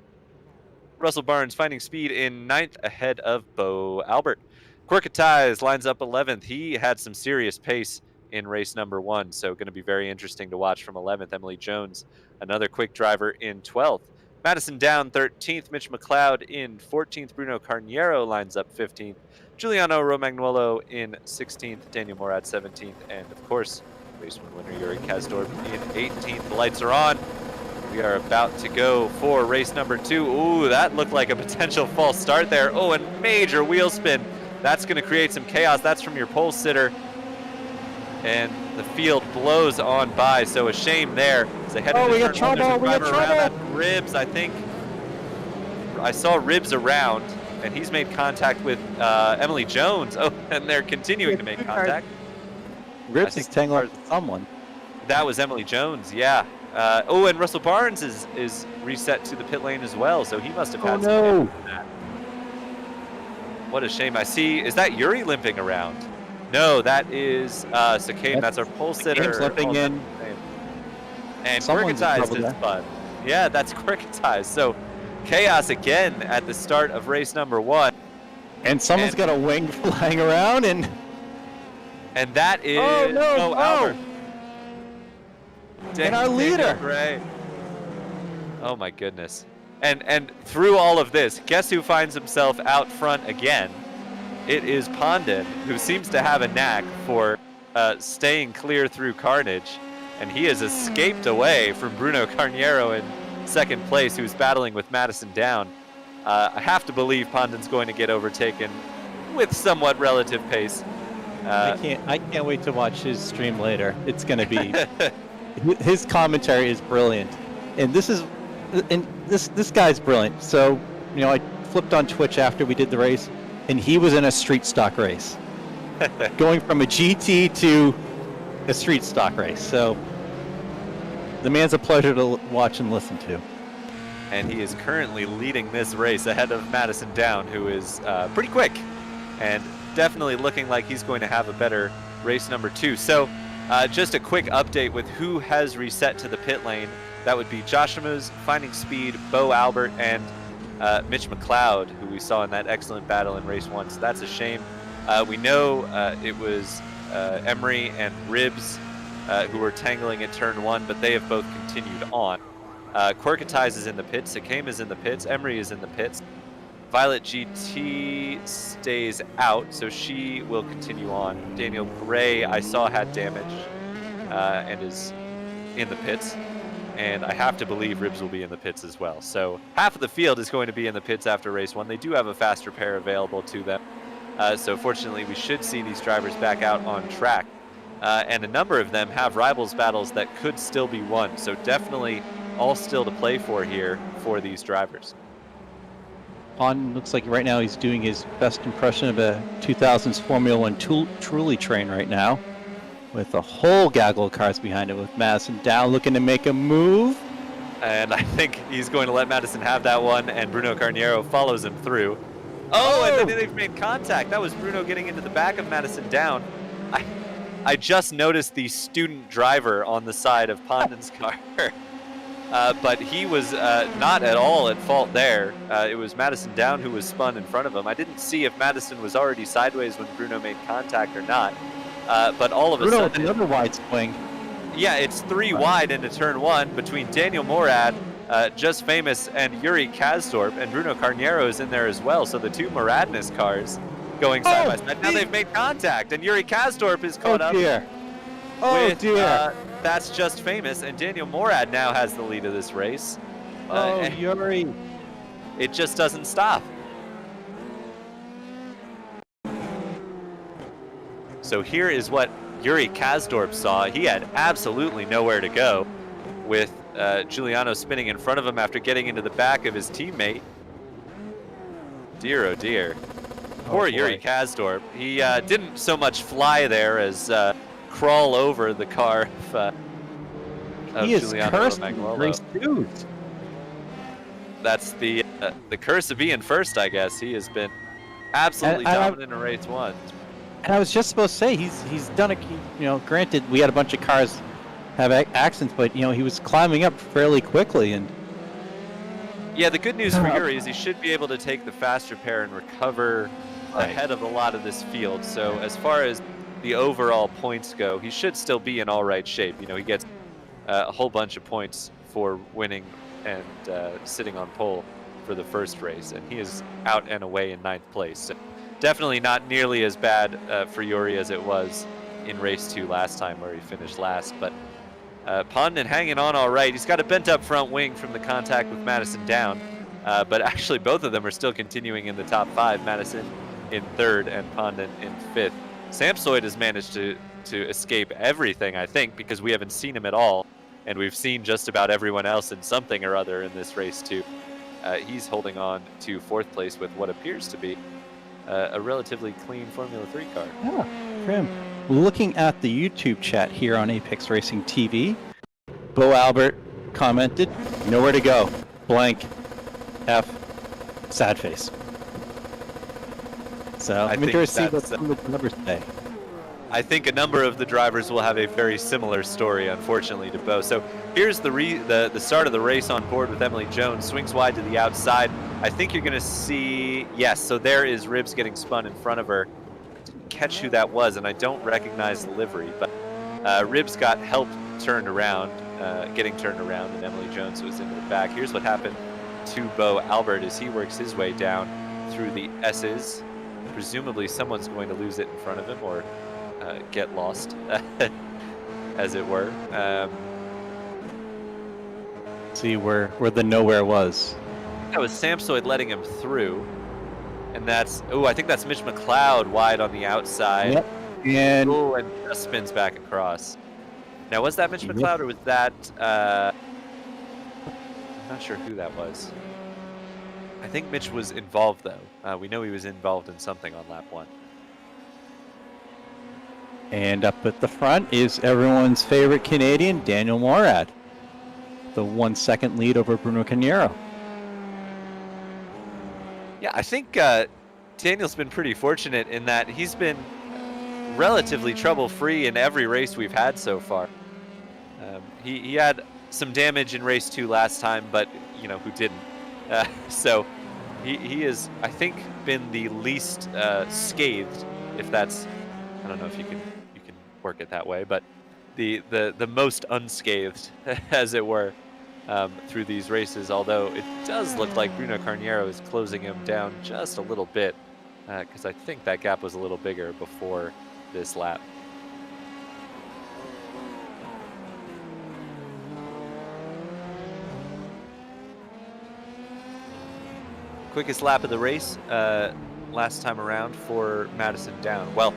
Russell Barnes finding speed in 9th ahead of Bo Albert. Quirkatize lines up 11th. He had some serious pace in race number 1, so going to be very interesting to watch from 11th. Emily Jones, another quick driver, in 12th. Madison Down 13th. Mitch McLeod in 14th. Bruno Carniero lines up 15th. Giuliano Romagnuolo in 16th. Daniel Morad 17th. And, of course, race 1 winner Yuri Kasdorp in 18th. The lights are on. We are about to go for race number 2. Ooh, that looked like a potential false start there. Oh, and major wheel spin. That's going to create some chaos. That's from your pole sitter. And the field blows on by, so a shame there. As they head into we got turn one, there's a trouble, we got driver around trouble. that. Ribs, I think. I saw Ribs around, and he's made contact with Emily Jones. Oh, and they're continuing to make contact. Ribs is tangling with someone. That was Emily Jones, yeah. Oh, and Russell Barnes is reset to the pit lane as well, so he must have had some damage from that. What a shame. I see, is that Yuri limping around? No, that is Sakane. That's our pole sitter. Sakane's limping in. And Quirketize is fun. Yeah, that's Quirketize. So chaos again at the start of race number 1. And someone's got a wing flying around, and that is Albert. And our leader. Gray. Oh my goodness. And through all of this, guess who finds himself out front again? It is Pondon, who seems to have a knack for staying clear through carnage. And he has escaped away from Bruno Carniero in second place, who's battling with Madison Down. I have to believe Pondon's going to get overtaken with somewhat relative pace. I can't wait to watch his stream later. It's going to be his commentary is brilliant, and this guy's brilliant. So I flipped on Twitch after we did the race, and he was in a street stock race, going from a GT to a street stock race. So the man's a pleasure to watch and listen to. And he is currently leading this race ahead of Madison Down, who is pretty quick and definitely looking like he's going to have a better race number 2. So just a quick update with who has reset to the pit lane. That would be Joshima's Finding Speed, Bo Albert, and Mitch McLeod, who we saw in that excellent battle in race 1. So that's a shame. We know it was Emery and Ribs who were tangling at turn 1, but they have both continued on. Quirketize is in the pits, Sakame is in the pits, Emery is in the pits. Violet GT stays out, so she will continue on. Daniel Gray, I saw, had damage and is in the pits. And I have to believe Ribs will be in the pits as well. So half of the field is going to be in the pits after race 1. They do have a faster pair available to them. So fortunately, we should see these drivers back out on track. And a number of them have rivals battles that could still be won. So definitely all still to play for here for these drivers. On looks like right now he's doing his best impression of a 2000s Formula One truly train right now, with a whole gaggle of cars behind it, with Madison Down looking to make a move. And I think he's going to let Madison have that one, and Bruno Carniero follows him through. Oh, and then they've made contact. That was Bruno getting into the back of Madison Down. I just noticed the student driver on the side of Pondon's car. But he was not at all at fault there. It was Madison Down who was spun in front of him. I didn't see if Madison was already sideways when Bruno made contact or not. But all of a sudden, another wide swing. Yeah, it's 3 wide into turn 1 between Daniel Morad, Just Famous, and Yuri Kazdorp, and Bruno Carniero is in there as well. So the two Moradness cars going side by side. Now they've made contact, and Yuri Kazdorp is caught up. Oh with, dear! That's Just Famous, and Daniel Morad now has the lead of this race. Yuri! It just doesn't stop. So here is what Yuri Kazdorp saw. He had absolutely nowhere to go, with Giuliano spinning in front of him after getting into the back of his teammate. Dear, oh dear. Poor Yuri Kazdorp. He didn't so much fly there as crawl over the car of he is Giuliano cursed Romagnolo. race 2. That's the curse of being first, I guess. He has been absolutely dominant in race 1. And I was just supposed to say he's done it. Granted, we had a bunch of cars have accidents, but he was climbing up fairly quickly. And yeah, the good news for Yuri is he should be able to take the faster pair and recover ahead of a lot of this field. So as far as the overall points go, he should still be in all right shape. He gets a whole bunch of points for winning and sitting on pole for the first race, and he is out and away in 9th place. So definitely not nearly as bad for Yuri as it was in race 2 last time, where he finished last. But Pondon hanging on all right. He's got a bent up front wing from the contact with Madison down. But actually, both of them are still continuing in the top 5. Madison in 3rd and Pondon in 5th. Samsoid has managed to escape everything, I think, because we haven't seen him at all. And we've seen just about everyone else in something or other in this race, too. He's holding on to 4th place with what appears to be a relatively clean Formula 3 car. Yeah, trim. Looking at the YouTube chat here on Apex Racing TV, Bo Albert commented, nowhere to go, blank, F, sad face. So I'm interested to see what the numbers say. I think a number of the drivers will have a very similar story, unfortunately, to Bo. So here's the start of the race on board with Emily Jones. Swings wide to the outside. I think you're going to see, yes, so there is Ribs getting spun in front of her. Didn't catch who that was, and I don't recognize the livery, but Ribs got help turned around, getting turned around, and Emily Jones was into the back. Here's what happened to Bo Albert as he works his way down through the S's. Presumably someone's going to lose it in front of him or get lost, as it were. See where the nowhere was. That was Samsoid letting him through, and that's I think that's Mitch McLeod wide on the outside. Yep. And and just spins back across. Now was that Mitch McLeod or was that I'm not sure who that was. I think Mitch was involved though. We know he was involved in something on lap 1. And up at the front is everyone's favorite Canadian, Daniel Morad. The 1 second lead over Bruno Carneiro. Yeah, I think Daniel's been pretty fortunate in that he's been relatively trouble-free in every race we've had so far. He had some damage in race 2 last time, but you know, who didn't? So he has, I think, been the least scathed, if that's, I don't know if you can work it that way, but the most unscathed, as it were, through these races. Although it does look like Bruno Carneiro is closing him down just a little bit, because I think that gap was a little bigger before this lap. Quickest lap of the race last time around for Madison down. Well,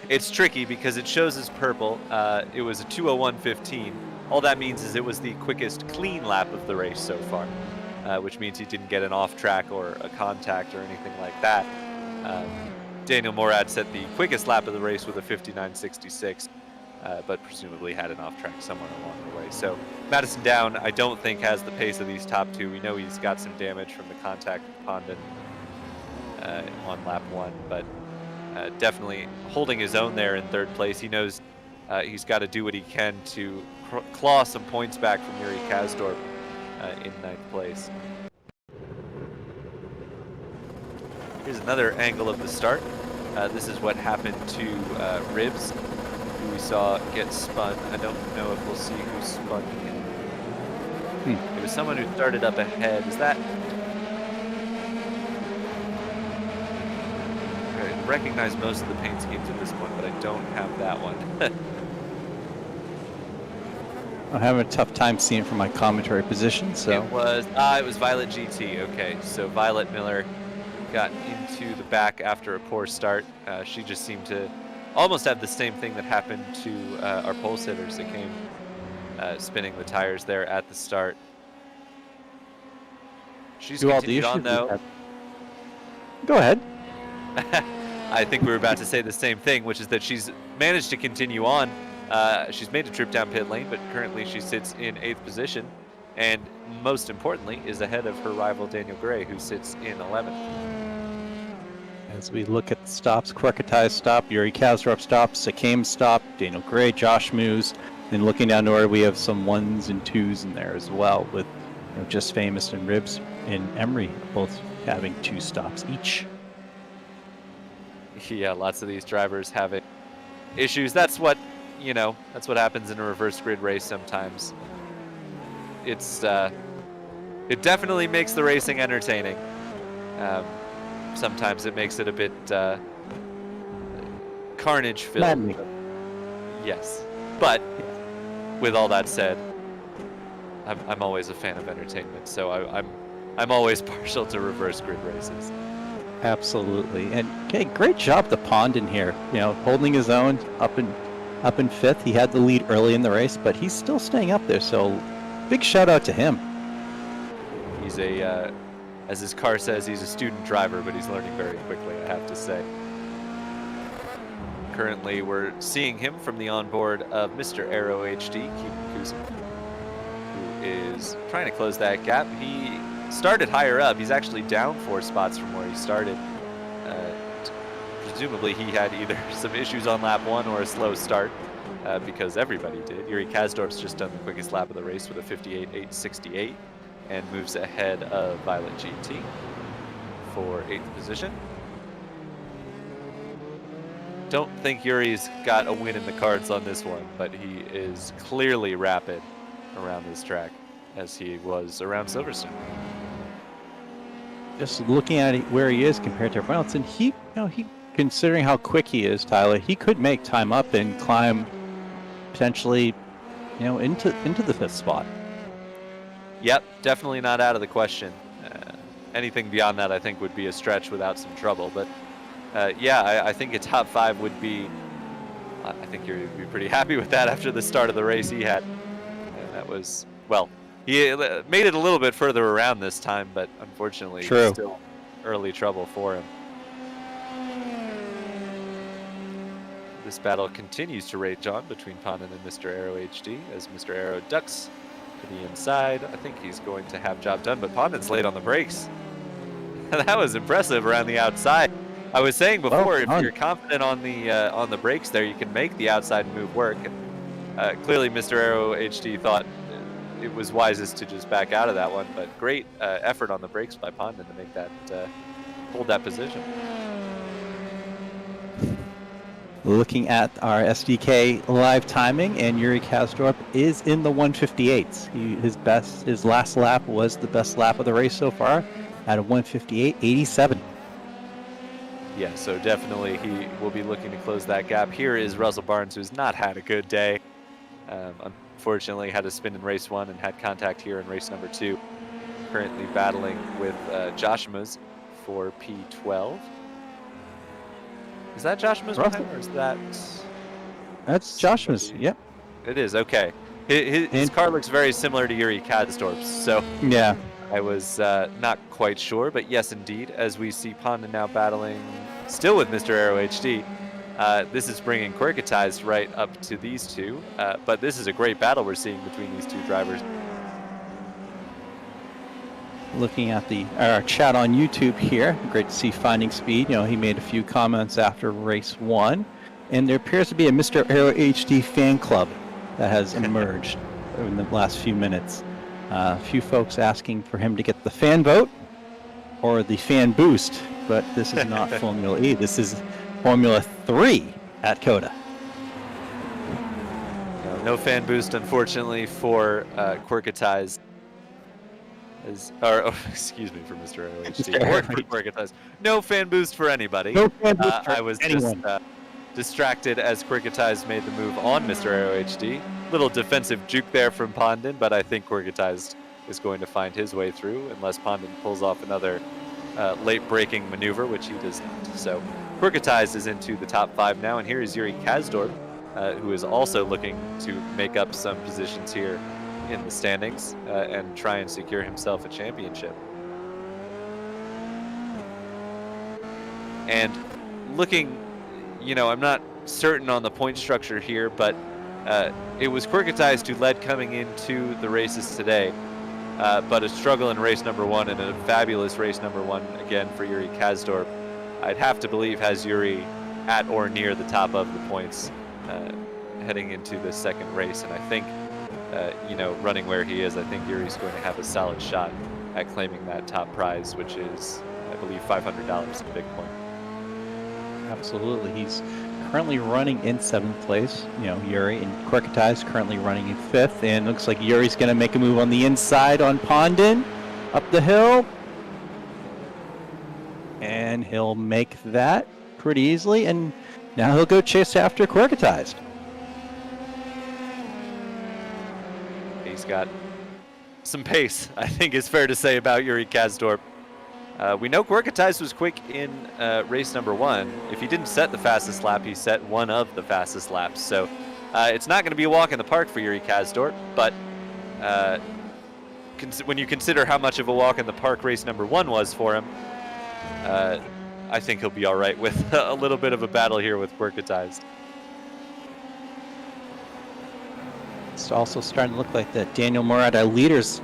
it's tricky because it shows as purple. It was a 2:01.15. All that means is it was the quickest clean lap of the race so far, which means he didn't get an off track or a contact or anything like that. Daniel Morad set the quickest lap of the race with a 59.66, but presumably had an off track somewhere along the way. So Madison down, I don't think has the pace of these top 2. We know he's got some damage from the contact with Pondon on lap 1, but definitely holding his own there in 3rd place. He knows he's got to do what he can to claw some points back from Yuri Kasdorp in 9th place. Here's another angle of the start. This is what happened to Ribs, who we saw get spun. I don't know if we'll see who spun him. It was someone who started up ahead. Is that... I recognize most of the paint schemes at this point, but I don't have that one. I'm having a tough time seeing from my commentary position, so... It was Violet GT, okay. So Violet Miller got into the back after a poor start. She just seemed to almost have the same thing that happened to our pole sitters that came spinning the tires there at the start. She's continued on, though. Go ahead. I think we were about to say the same thing, which is that she's managed to continue on. She's made a trip down pit lane, but currently she sits in 8th position, and most importantly is ahead of her rival Daniel Gray, who sits in 11th. As we look at the stops, Quercatai stop, Yuri Kasdorp stop, Sakame stop, Daniel Gray, Josh Moose. Then looking down to where we have some 1s and 2s in there as well, with Just Famous and Ribs and Emery both having 2 stops each. Yeah, lots of these drivers having issues. That's what, that's what happens in a reverse grid race sometimes. It's it definitely makes the racing entertaining. Sometimes it makes it a bit carnage filled. Yes, but with all that said, I'm always a fan of entertainment, so I'm always partial to reverse grid races. Absolutely. And okay, great job to Pondon here. Holding his own up in fifth. He had the lead early in the race, but he's still staying up there. So big shout out to him. He's as his car says, he's a student driver, but he's learning very quickly, I have to say. Currently, we're seeing him from the onboard of Mr. Aero HD, Keaton Kuzin, who is trying to close that gap. He started higher up. He's actually down 4 spots from where he started. Presumably, he had either some issues on lap 1 or a slow start, because everybody did. Yuri Kasdorp's just done the quickest lap of the race with a 58.868 and moves ahead of Violet GT for 8th position. Don't think Yuri's got a win in the cards on this one, but he is clearly rapid around this track as he was around Silverstone. Just looking at where he is compared to everyone else, and he considering how quick he is, Tyler, he could make time up and climb potentially, into the 5th spot. Yep, definitely not out of the question. Anything beyond that, I think, would be a stretch without some trouble. But yeah, I think a top 5 would be. I think you'd be pretty happy with that after the start of the race he had. And that was, well, he made it a little bit further around this time, but unfortunately, still early trouble for him. This battle continues to rage on between Pondon and Mr. Aero HD as Mr. Aero ducks to the inside. I think he's going to have job done, but Pondon's late on the brakes. That was impressive around the outside. I was saying before, if you're confident on the brakes there, you can make the outside move work. And, clearly, Mr. Aero HD thought it was wisest to just back out of that one, but great effort on the brakes by Pondon to make that hold that position. Looking at our SDK live timing, and Yuri Kasdorp is in the 158s. His last lap was the best lap of the race so far at a 158.87. Yeah, so definitely he will be looking to close that gap. Here is Russell Barnes, who's not had a good day. Unfortunately, had a spin in race 1 and had contact here in race number 2. Currently battling with Joshima's for P12. Is that Joshima's behind, or is that... That's Joshima's, yep. It is, okay. His car looks very similar to Yuri Kasdorp's, so... Yeah. I was not quite sure, but yes, indeed, as we see Pondon now battling still with Mr. Aero HD. This is bringing Quirketize right up to these two, but this is a great battle we're seeing between these two drivers. Looking at our chat on YouTube here, great to see Finding Speed. He made a few comments after race 1, and there appears to be a Mr. Aero HD fan club that has emerged in the last few minutes. A few folks asking for him to get the fan vote or the fan boost, but this is not Formula E. This is Formula 3 at COTA. No fan boost, unfortunately, for Quirketize. Excuse me, for Mr. Aero HD. Or for Quirketize. No fan boost for anybody. No fan boost for I was anyone. Just distracted as Quirketize made the move on Mr. Aero HD. Little defensive juke there from Pondon, but I think Quirketize is going to find his way through unless Pondon pulls off another late braking maneuver, which he does not. So Quirketize is into the top 5 now, and here is Yuri Kasdorp, who is also looking to make up some positions here in the standings and try and secure himself a championship. And looking, I'm not certain on the point structure here, but it was Quirketize who led coming into the races today, but a struggle in race number 1 and a fabulous race number 1 again for Yuri Kasdorp. I'd have to believe has Yuri at or near the top of the points heading into the second race, and I think running where he is, I think Yuri's going to have a solid shot at claiming that top prize, which is, I believe, $500 in big point. Absolutely. He's currently running in 7th place, Yuri, and Quirketize currently running in 5th, and looks like Yuri's going to make a move on the inside on Pondon, up the hill, and he'll make that pretty easily, and now he'll go chase after Quirketize. got some pace, I think is fair to say, about Yuri Kazdorp. We know Quirketize was quick in race number 1. If he didn't set the fastest lap, he set one of the fastest laps. So it's not going to be a walk in the park for Yuri Kazdorp, but when you consider how much of a walk in the park race number 1 was for him, I think he'll be all right with a little bit of a battle here with Quirketize. It's also starting to look like that Daniel Morad, our leader's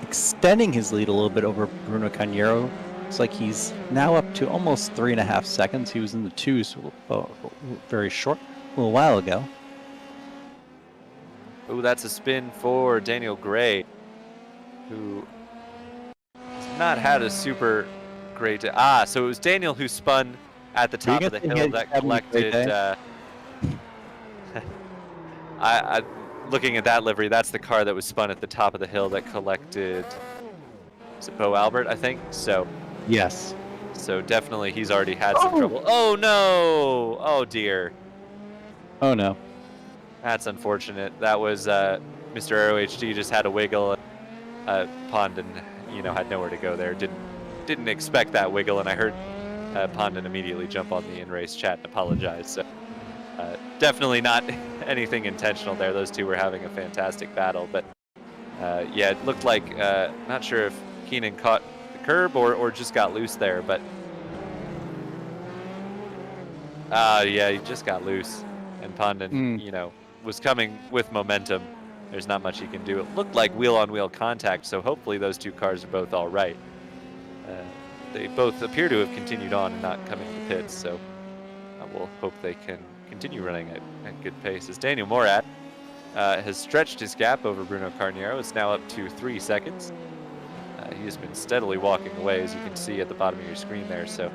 extending his lead a little bit over Bruno Cañero. It's like he's now up to almost 3.5 seconds. He was in the 2s very short, a little while ago. Oh, that's a spin for Daniel Gray, who has not had a super great... so it was Daniel who spun at the top of the hill that collected... looking at that livery, that's the car that was spun at the top of the hill that collected... Is it Bo Albert, I think? So... Yes. So definitely he's already had some trouble. Oh, no! Oh, dear. Oh, no. That's unfortunate. That was Mr. AeroHD just had a wiggle. Pondon, had nowhere to go there. Didn't expect that wiggle, and I heard Pondon immediately jump on the in-race chat and apologize. So definitely not anything intentional there. Those two were having a fantastic battle, but yeah, it looked like not sure if Keenan caught the curb or just got loose there, but yeah, he just got loose, and Pondon, was coming with momentum. There's not much he can do. It looked like wheel-on-wheel contact, so hopefully those two cars are both all right. They both appear to have continued on and not coming to the pits, so we'll hope they can continue running at good pace. As Daniel Morad has stretched his gap over Bruno Carniero. It's now up to 3 seconds. He has been steadily walking away, as you can see at the bottom of your screen there. So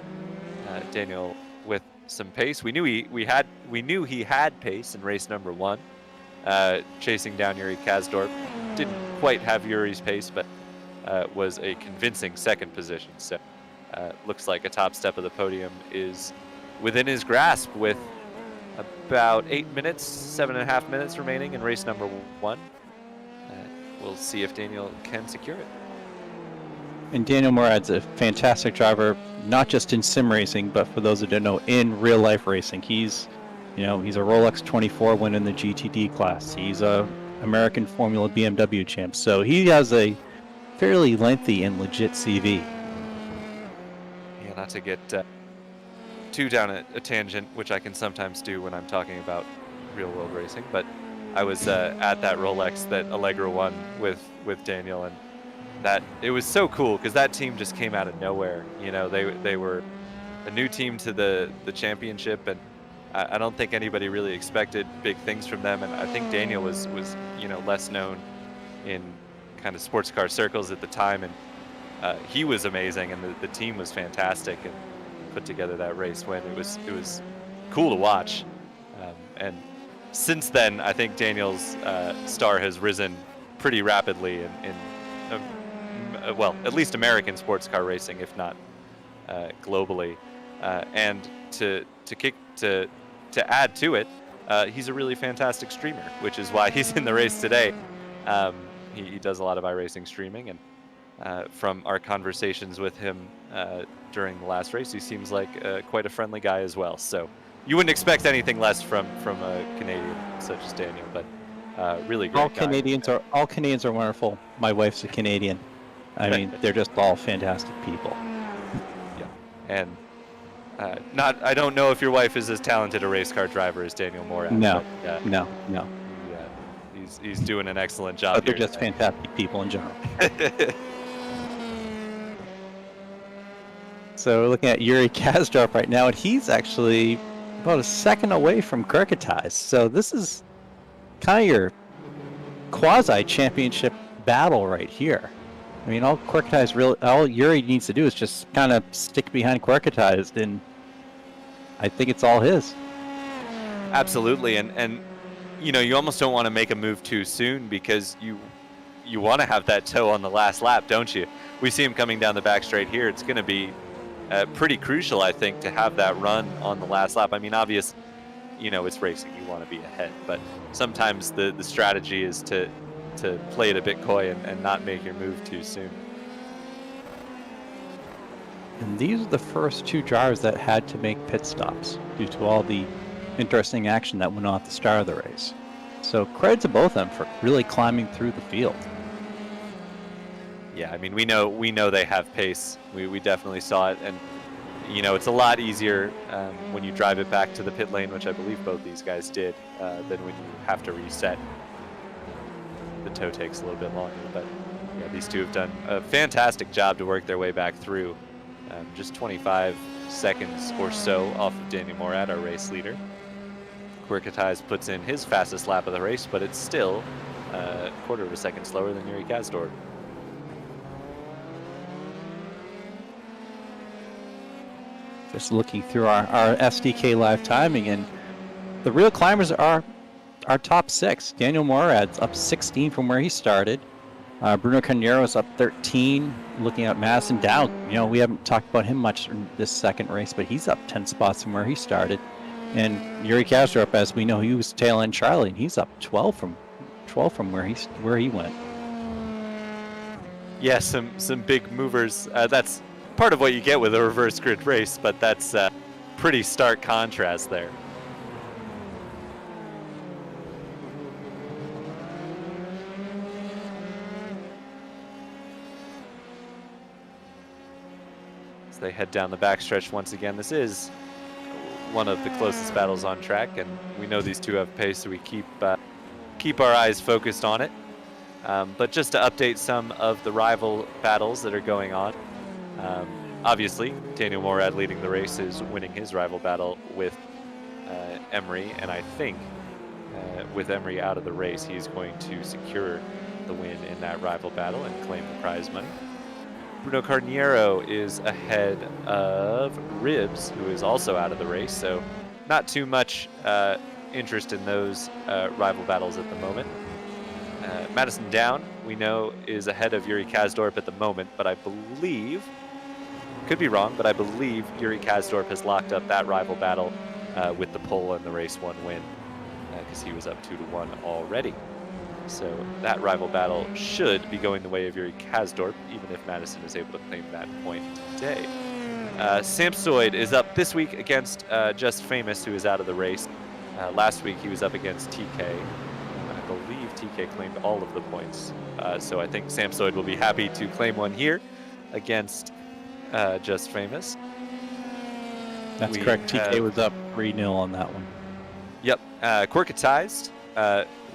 Daniel with some pace. We knew he had pace in race number 1, chasing down Yuri Kazdorp. Didn't quite have Yuri's pace, but was a convincing second position. So looks like a top step of the podium is within his grasp with about 8 minutes, 7.5 minutes remaining in race number 1. We'll see if Daniel can secure it. And Daniel Morad's a fantastic driver, not just in sim racing, but for those that don't know, in real life racing. He's a Rolex 24 winner in the GTD class. He's a American Formula BMW champ. So he has a fairly lengthy and legit CV. Yeah, not to get too down a tangent, which I can sometimes do when I'm talking about real world racing, but I was at that Rolex that Allegra won with Daniel, and that it was so cool because that team just came out of nowhere. They were a new team to the championship, and I don't think anybody really expected big things from them. And I think Daniel was less known in kind of sports car circles at the time, and he was amazing, and the team was fantastic and put together that race win. It was cool to watch, and since then I think Daniel's star has risen pretty rapidly in well, at least American sports car racing, if not globally. And to add to it, he's a really fantastic streamer, which is why he's in the race today. He does a lot of iRacing streaming, and from our conversations with him during the last race, he seems like quite a friendly guy as well. So you wouldn't expect anything less from a Canadian such as Daniel, but really great guy. All Canadians are wonderful. My wife's a Canadian. I mean, they're just all fantastic people. Yeah, and I don't know if your wife is as talented a race car driver as Daniel Morad. No. He's doing an excellent job. But they're just fantastic people in general. So we're looking at Yuri Kazdorp right now, and he's actually about a second away from Quirketize. So this is kind of your quasi-championship battle right here. I mean, all Yuri needs to do is just kind of stick behind Quirketize, and I think it's all his. Absolutely, and you almost don't want to make a move too soon because you want to have that toe on the last lap, don't you? We see him coming down the back straight here. It's going to be pretty crucial, I think, to have that run on the last lap. I mean, obvious, it's racing. You want to be ahead, but sometimes the strategy is to to play it a bit coy and not make your move too soon. And these are the first 2 drivers that had to make pit stops due to all the interesting action that went on at the start of the race. So credit to both of them for really climbing through the field. Yeah, I mean, we know they have pace. We definitely saw it, and you know, it's a lot easier when you drive it back to the pit lane, which I believe both these guys did, than when you have to reset. The tow takes a little bit longer, but yeah, these two have done a fantastic job to work their way back through. Just 25 seconds or so off of Daniel Morad, our race leader. Quirkatize puts in his fastest lap of the race, but it's still a quarter of a second slower than Yuri Kazdorp. Just looking through our SDK live timing, and the real climbers are our top 6. Daniel Morad's up 16 from where he started. Bruno Carneiro's up 13. Looking at Madison down, you know, we haven't talked about him much in this second race, but he's up 10 spots from where he started. And Yuri Kazdorp, as we know, he was tail end Charlie, and he's up 12 from where he went. Yeah, some big movers. That's part of what you get with a reverse grid race, but that's pretty stark contrast there. As they head down the backstretch once again, this is one of the closest battles on track, and we know these two have pace, so we keep our eyes focused on it. But just to update some of the rival battles that are going on. Obviously, Daniel Morad leading the race is winning his rival battle with Emery, and I think with Emery out of the race, he's going to secure the win in that rival battle and claim the prize money. Bruno Carneiro is ahead of Ribs, who is also out of the race, so not too much interest in those rival battles at the moment. Madison Down, we know, is ahead of Yuri Kazdorp at the moment, but I believe, could be wrong, but I believe Yuri Kazdorp has locked up that rival battle with the pole and the race 1 win, because he was up 2-1 already. So that rival battle should be going the way of Yuri Kazdorp, even if Madison is able to claim that point today. Samsoid is up this week against Just Famous, who is out of the race. Last week he was up against TK. I believe TK claimed all of the points. So I think Samsoid will be happy to claim one here against Just Famous. That's correct. TK was up 3-0 on that one. Yep. Quirkatized.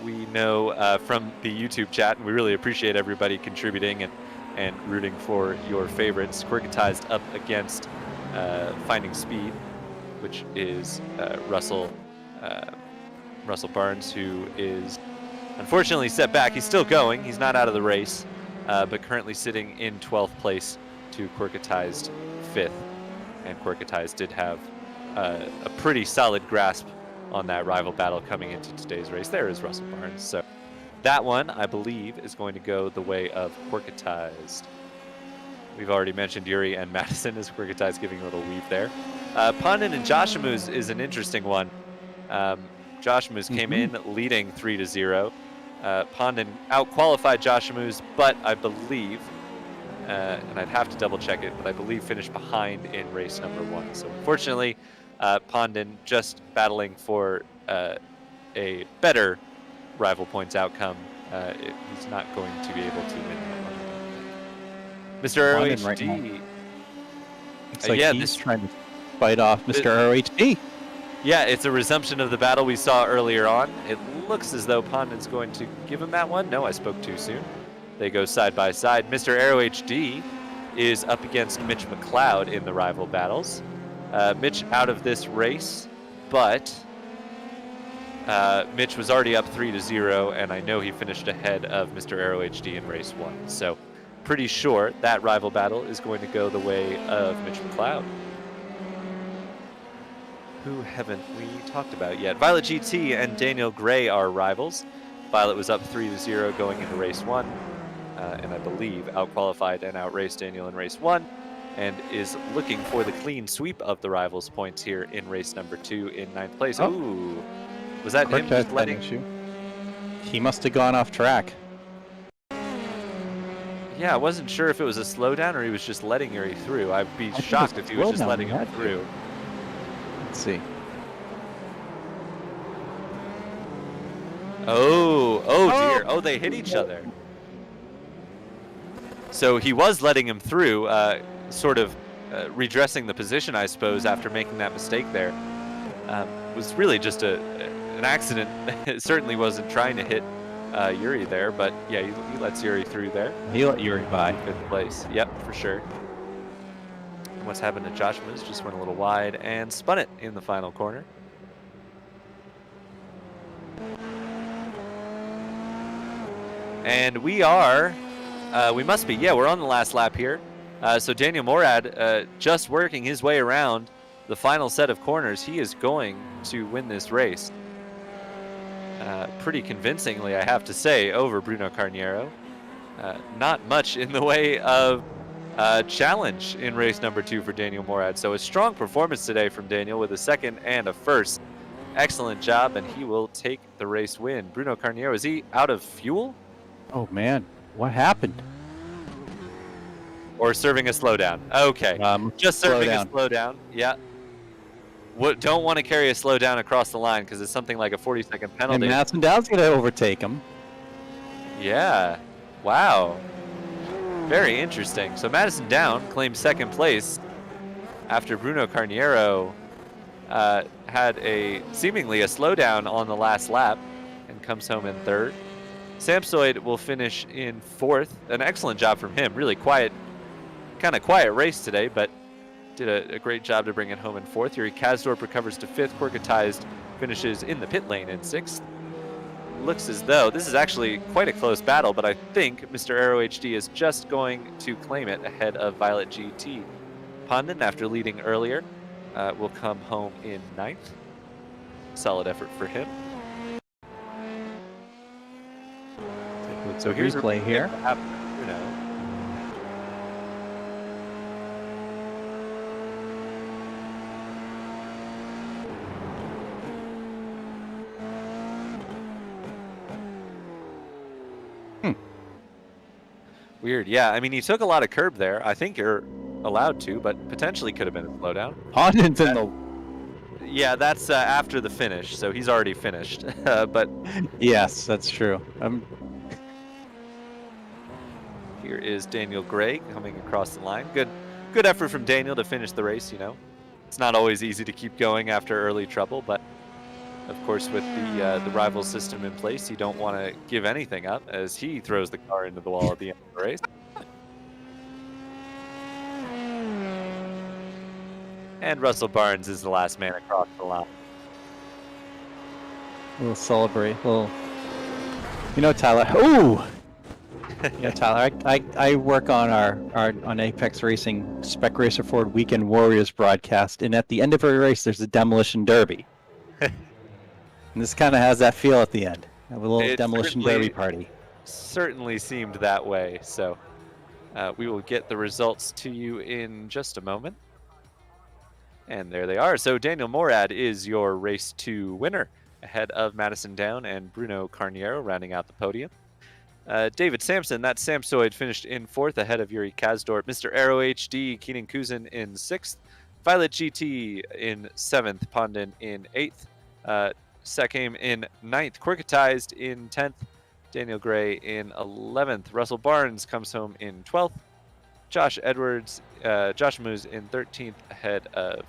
We know from the YouTube chat, and we really appreciate everybody contributing and rooting for your favorites. Quirkatized up against Finding Speed, which is Russell Barnes, who is unfortunately set back. He's still going. He's not out of the race, but currently sitting in 12th place to Quirkatized 5th. And Quirkatized did have a pretty solid grasp on that rival battle coming into today's race. There is Russell Barnes. So that one, I believe, is going to go the way of Quirkatized. We've already mentioned Yuri and Madison as Quirkatized giving a little weave there. Pondon and Joshimus is an interesting one. Joshimus came in leading 3-0. Pondon out-qualified Joshimus, but I believe, and I'd have to double check it, but I believe finished behind in race number 1. So unfortunately, Pondon just battling for a better rival points outcome. He's not going to be able to win that one. Mr. ROHD. Right, it's like he's trying to fight off Mr. ROHD. Yeah, it's a resumption of the battle we saw earlier on. It looks as though Pondon's going to give him that one. No, I spoke too soon. They go side by side. Mr. ROHD is up against Mitch McLeod in the rival battles. Mitch out of this race, but Mitch was already up 3-0, and I know he finished ahead of Mr. ROHD in race 1. So pretty sure that rival battle is going to go the way of Mitch McLeod. Who haven't we talked about yet? Violet GT and Daniel Gray are rivals. Violet was up 3-0 going into race 1, and I believe out-qualified and out-raced Daniel in race 1. And is looking for the clean sweep of the rivals' points here in race number 2 in 9th place. Oh. Ooh, was that him just letting? He must have gone off track. Yeah, I wasn't sure if it was a slowdown or he was just letting Yuri through. I'd be shocked if he was just letting him through. Let's see. Oh dear. Oh, they hit each other. So he was letting him through, sort of redressing the position, I suppose, after making that mistake there. Was really just an accident. It certainly wasn't trying to hit Yuri there, but yeah, he lets Yuri through there. He let Yuri by. Fifth place. Yep, for sure. And what's happened to Josh Moose just went a little wide and spun it in the final corner. And we must be, yeah, we're on the last lap here. So Daniel Morad just working his way around the final set of corners. He is going to win this race. Pretty convincingly, I have to say, over Bruno Carniero. Not much in the way of challenge in race number 2 for Daniel Morad. So a strong performance today from Daniel with a second and a first. Excellent job, and he will take the race win. Bruno Carniero, is he out of fuel? Oh man, what happened? Or serving a slowdown? Okay, just serving a slowdown. Yeah. Don't want to carry a slowdown across the line because it's something like a 40-second penalty. And Madison Down's going to overtake him. Yeah. Wow. Very interesting. So Madison Down claims second place after Bruno Carniero had seemingly a slowdown on the last lap and comes home in third. Samsoid will finish in fourth. An excellent job from him. Really quiet, kind of quiet race today, but did a great job to bring it home in fourth. Yuri Kazdorp recovers to fifth. Quirkatized finishes in the pit lane in sixth. Looks as though this is actually quite a close battle, but I think Mr. Aero HD is just going to claim it ahead of Violet GT. Pandon, after leading earlier, will come home in ninth. Solid effort for him. So here's replay here. Weird, yeah. I mean, he took a lot of curb there. I think you're allowed to, but potentially could have been a slowdown. Pandon's in the... Yeah, that's after the finish, so he's already finished. But yes, that's true. Here is Daniel Gray coming across the line. Good effort from Daniel to finish the race, you know. It's not always easy to keep going after early trouble, but of course with the rival system in place, you don't want to give anything up as he throws the car into the wall at the end of the race. And Russell Barnes is the last man across the line. A little celebrate, you know, Tyler. Ooh! Yeah, Tyler, I work on on Apex Racing Spec Racer Ford Weekend Warriors broadcast, and at the end of every race, there's a demolition derby. And this kind of has that feel at the end. Have a little demolition derby party. Certainly seemed that way. So we will get the results to you in just a moment. And there they are. So Daniel Morad is your race 2 winner, ahead of Madison Down and Bruno Carniero rounding out the podium. David Sampson, that Samsoid, finished in 4th ahead of Yuri Kazdorp. Mr. Aero HD, Keenan Kuzin in 6th. Violet GT in 7th. Pandon in 8th. Sekame in 9th. Quirkatized in 10th. Daniel Gray in 11th. Russell Barnes comes home in 12th. Josh Moose in 13th ahead of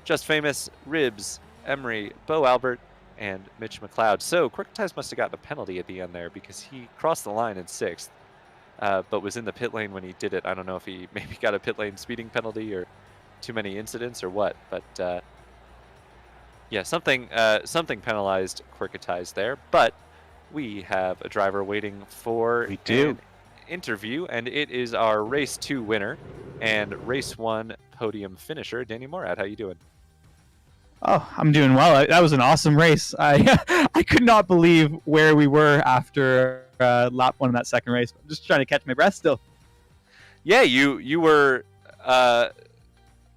Just Famous, Ribs, Emery, Bo Albert, and Mitch McLeod. So Quirkatized must have gotten a penalty at the end there because he crossed the line in 6th, but was in the pit lane when he did it. I don't know if he maybe got a pit lane speeding penalty or too many incidents or what, but yeah, something penalized Quirkatized there. But we have a driver waiting for an interview, and it is our race 2 winner and race 1 podium finisher, Danny Morad. How you doing? Oh, I'm doing well. That was an awesome race. I could not believe where we were after lap 1 in that second race. I'm just trying to catch my breath still. Yeah, you were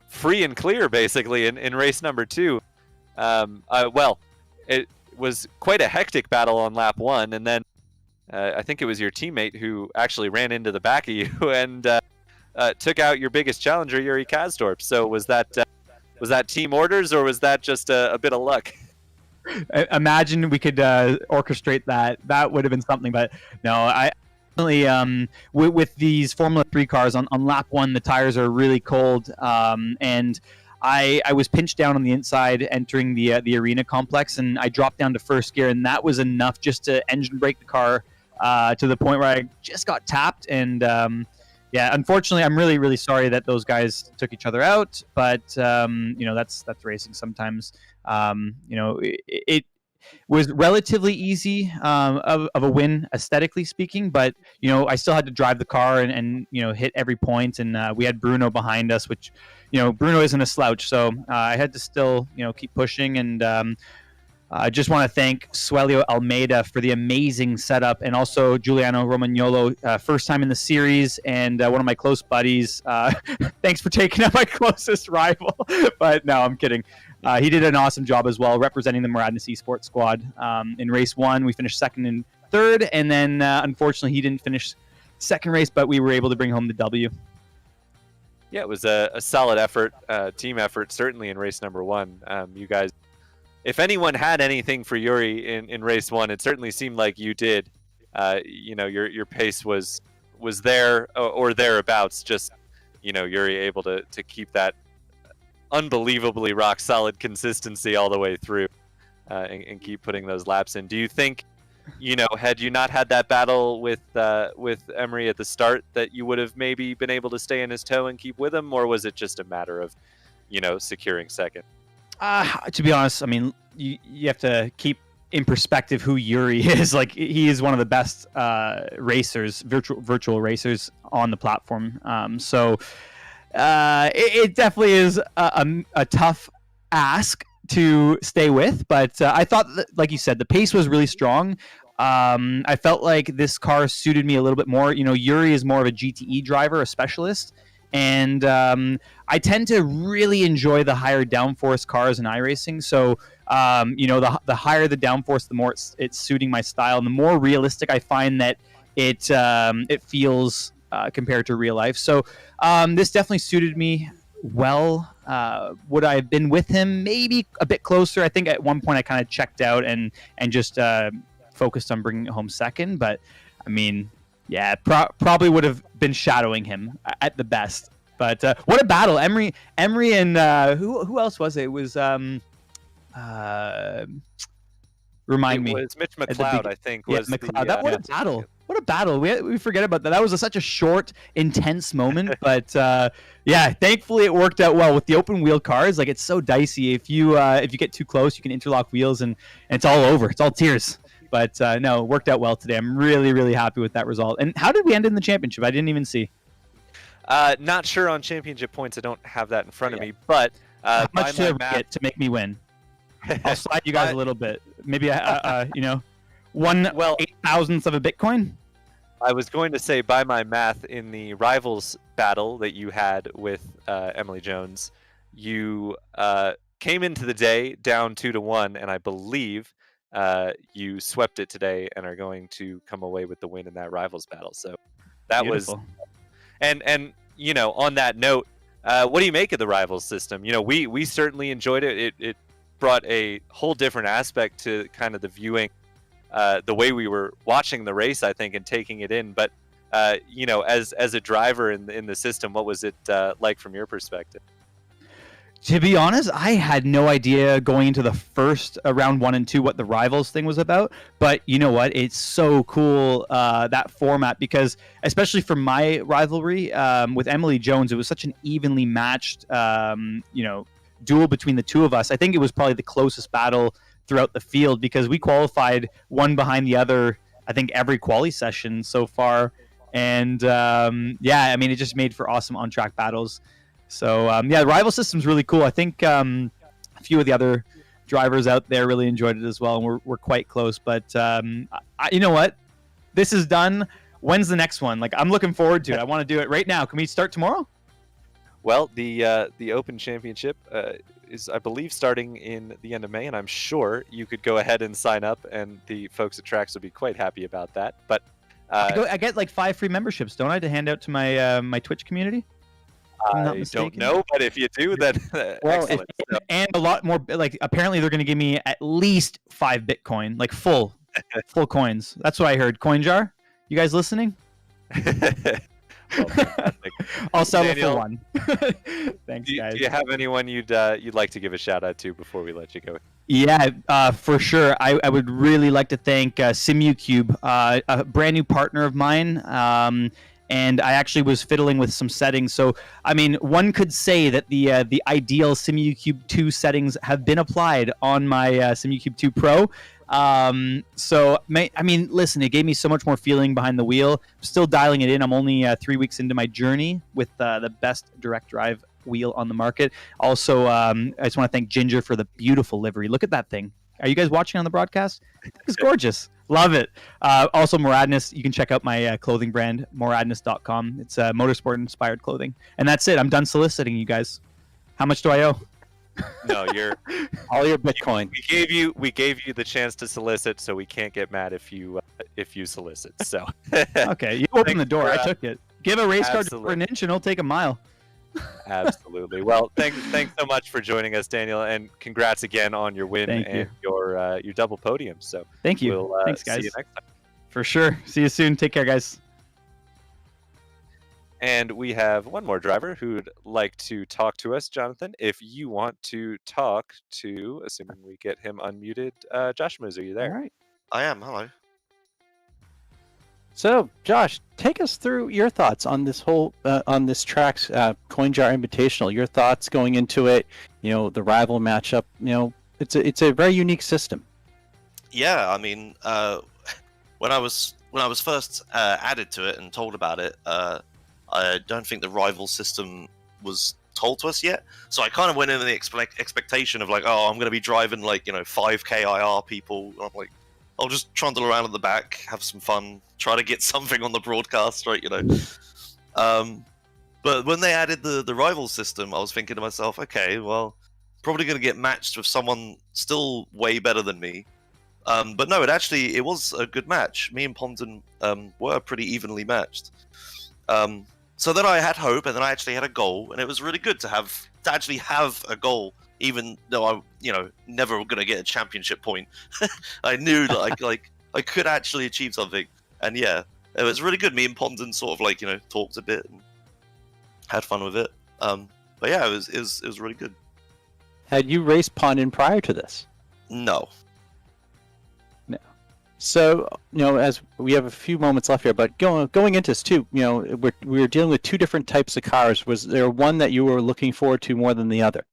free and clear basically in race number 2. Well, it was quite a hectic battle on lap 1, and then I think it was your teammate who actually ran into the back of you and took out your biggest challenger, Yuri Kazdorp. So was that team orders, or was that just a bit of luck? Imagine we could orchestrate that. That would have been something. But no, I definitely with these Formula 3 cars on lap 1, the tires are really cold, and I was pinched down on the inside entering the arena complex, and I dropped down to first gear, and that was enough just to engine brake the car to the point where I just got tapped. And yeah, unfortunately, I'm really, really sorry that those guys took each other out. But that's racing sometimes. It was relatively easy of a win, aesthetically speaking. But I still had to drive the car and hit every point. And we had Bruno behind us, which Bruno isn't a slouch. So I had to still keep pushing. And I just want to thank Suelio Almeida for the amazing setup, and also Giuliano Romagnolo, first time in the series, and one of my close buddies. Thanks for taking out my closest rival. But no, I'm kidding. He did an awesome job as well, representing the Maradness Esports squad. In race 1, we finished second and third, and then unfortunately he didn't finish second race, but we were able to bring home the W. Yeah, it was a solid effort, team effort, certainly in race number 1. You guys, if anyone had anything for Yuri in race 1, it certainly seemed like you did. Your pace was there or thereabouts. Just Yuri able to keep that unbelievably rock solid consistency all the way through, and keep putting those laps in. Do you think, had you not had that battle with Emery at the start, that you would have maybe been able to stay in his toe and keep with him, or was it just a matter of securing second? To be honest, I mean, you have to keep in perspective who Yuri is. Like, he is one of the best racers, virtual racers on the platform. So it definitely is a tough ask to stay with. But I thought, like you said, the pace was really strong. I felt like this car suited me a little bit more. Yuri is more of a GTE driver, a specialist. And I tend to really enjoy the higher downforce cars in iRacing. So, the higher the downforce, the more it's suiting my style, and the more realistic I find that it feels compared to real life. So, this definitely suited me well. Would I have been with him? Maybe a bit closer. I think at one point I kind of checked out and just focused on bringing it home second. But I mean, yeah, probably would have been shadowing him at the best. But what a battle! Emery and who else was it? It was remind me. It was Mitch McLeod, I think. Yeah, was McLeod. What a battle! What a battle! We forget about that. That was such a short, intense moment. But yeah, thankfully it worked out well with the open wheel cars. Like, it's so dicey. If you get too close, you can interlock wheels, and it's all over. It's all tears. But no, it worked out well today. I'm really, really happy with that result. And how did we end in the championship? I didn't even see. Not sure on championship points. I don't have that in front of me. But how much to get to make me win? I'll slide you guys a little bit. Maybe 8,000th of a Bitcoin. I was going to say, by my math, in the rivals battle that you had with Emily Jones, you came into the day down 2-1, and I believe you swept it today and are going to come away with the win in that rivals battle. So that Beautiful. was, and on that note, what do you make of the rivals system? We certainly enjoyed it. It brought a whole different aspect to kind of the viewing, the way we were watching the race, I think, and taking it in. But as a driver in the system, what was it like from your perspective? To be honest, I had no idea going into the first round 1 and 2 what the rivals thing was about. But you know what? It's so cool, that format, because especially for my rivalry with Emily Jones, it was such an evenly matched, duel between the two of us. I think it was probably the closest battle throughout the field, because we qualified one behind the other, I think, every quali session so far. And yeah, I mean, it just made for awesome on-track battles. So yeah, the rival system's really cool. I think a few of the other drivers out there really enjoyed it as well, and we're quite close. But you know what? This is done. When's the next one? Like, I'm looking forward to it. I want to do it right now. Can we start tomorrow? Well, the Open Championship is, I believe, starting in the end of May, and I'm sure you could go ahead and sign up, and the folks at Trax would be quite happy about that. But I get like 5 free memberships, don't I, to hand out to my my Twitch community? I'm not I don't mistaken. know, but if you do, then Well, excellent. So, and a lot more. Like apparently, they're going to give me at least 5 Bitcoin, like full coins. That's what I heard. CoinJar, you guys listening? well, I'll settle Daniel, for one. Thanks, guys. do you have anyone you'd like to give a shout out to before we let you go? Yeah, for sure. I would really like to thank SimuCube, a brand new partner of mine. And I actually was fiddling with some settings. So, I mean, one could say that the ideal SimuCube 2 settings have been applied on my SimuCube 2 Pro. I mean, listen, it gave me so much more feeling behind the wheel. I'm still dialing it in. I'm only 3 weeks into my journey with the best direct drive wheel on the market. Also, I just want to thank Ginger for the beautiful livery. Look at that thing. Are you guys watching on the broadcast? It's gorgeous. Love it. Also, Moradness. You can check out my clothing brand, moradness.com. It's motorsport-inspired clothing. And that's it. I'm done soliciting you guys. How much do I owe? No, you're All your Bitcoin. we gave you the chance to solicit, so we can't get mad if you solicit. So Okay, you opened Thanks the door. for, I took it. Give a race car for absolutely. an inch and it'll take a mile. Absolutely. Well, thanks so much for joining us, Daniel, and congrats again on your win Thank and your double podium. So Thank you. we'll Thanks, guys. see you next time. For sure. See you soon. Take care, guys. And we have one more driver who'd like to talk to us, Jonathan. If you want to talk to, assuming we get him unmuted, Josh Moose, are you there? All right. I am. Hello. So, Josh, take us through your thoughts on this whole on this Trax CoinJar Invitational. Your thoughts going into it. You know, the rival matchup. You know, it's a very unique system. Yeah, I mean, when I was first added to it and told about it, I don't think the rival system was told to us yet. So I kind of went in with the expectation of like, oh, I'm going to be driving like 5K IR people. I'm like, I'll just trundle around at the back, have some fun, try to get something on the broadcast, right? But when they added the rival system, I was thinking to myself, okay, well, probably going to get matched with someone still way better than me. But no, it was a good match. Me and Pondon were pretty evenly matched. So then I had hope, and then I actually had a goal, and it was really good to actually have a goal, even though I'm never going to get a championship point. I knew that I could actually achieve something, and yeah, it was really good. Me and Pondon sort of talked a bit and had fun with it. But yeah, it was really good. Had you raced Pondon prior to this? No. So, as we have a few moments left here, but going into this too, we're dealing with two different types of cars. Was there one that you were looking forward to more than the other?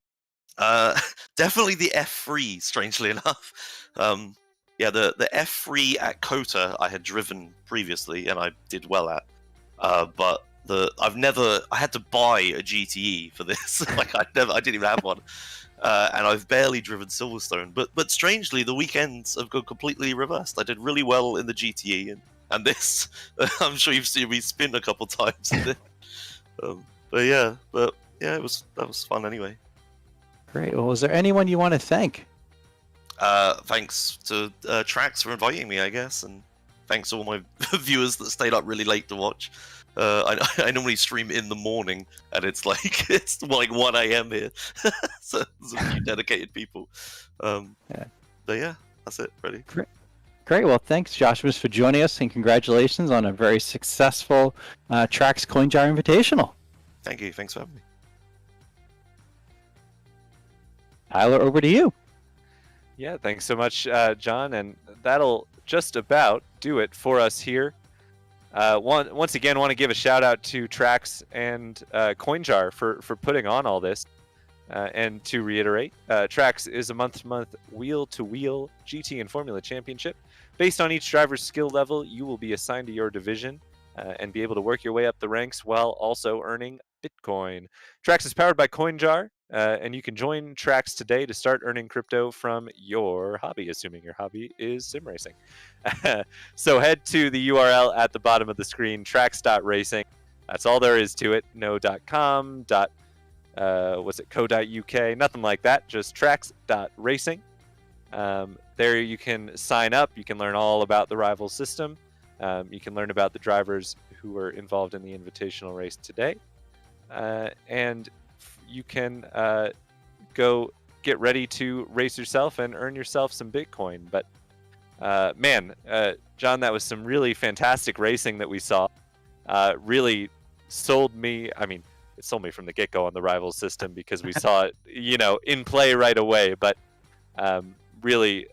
Definitely the F3, strangely enough. Yeah, the F3 at COTA I had driven previously and I did well at. But I had to buy a GTE for this. I didn't even have one. And I've barely driven Silverstone, but strangely, the weekends have gone completely reversed. I did really well in the GTE, and this, I'm sure you've seen me spin a couple times. But yeah, that was fun anyway. Great. Well, is there anyone you want to thank? Thanks to Trax for inviting me, I guess, and thanks to all my viewers that stayed up really late to watch. I normally stream in the morning, and it's like 1 a.m. here, so there's a few dedicated people. Yeah. But yeah, that's it. Ready? Great. Well, thanks, Joshua, for joining us, and congratulations on a very successful Trax CoinJar Invitational. Thank you. Thanks for having me. Tyler, over to you. Yeah, thanks so much, John, and that'll just about do it for us here. Once again, want to give a shout out to Trax and CoinJar for putting on all this. And to reiterate, Trax is a month-to-month wheel-to-wheel GT and Formula Championship. Based on each driver's skill level, you will be assigned to your division and be able to work your way up the ranks while also earning Bitcoin. Trax is powered by CoinJar, and you can join Trax today to start earning crypto from your hobby, assuming your hobby is sim racing. So head to the URL at the bottom of the screen, trax.racing. That's all there is to it. No .com, was it co.uk? Nothing like that, just trax.racing. There you can sign up. You can learn all about the rival system. You can learn about the drivers who were involved in the invitational race today. And you can go get ready to race yourself and earn yourself some Bitcoin. But man, John, that was some really fantastic racing that we saw. Really sold me. I mean, it sold me from the get-go on the rival system because we saw it, in play right away. But really,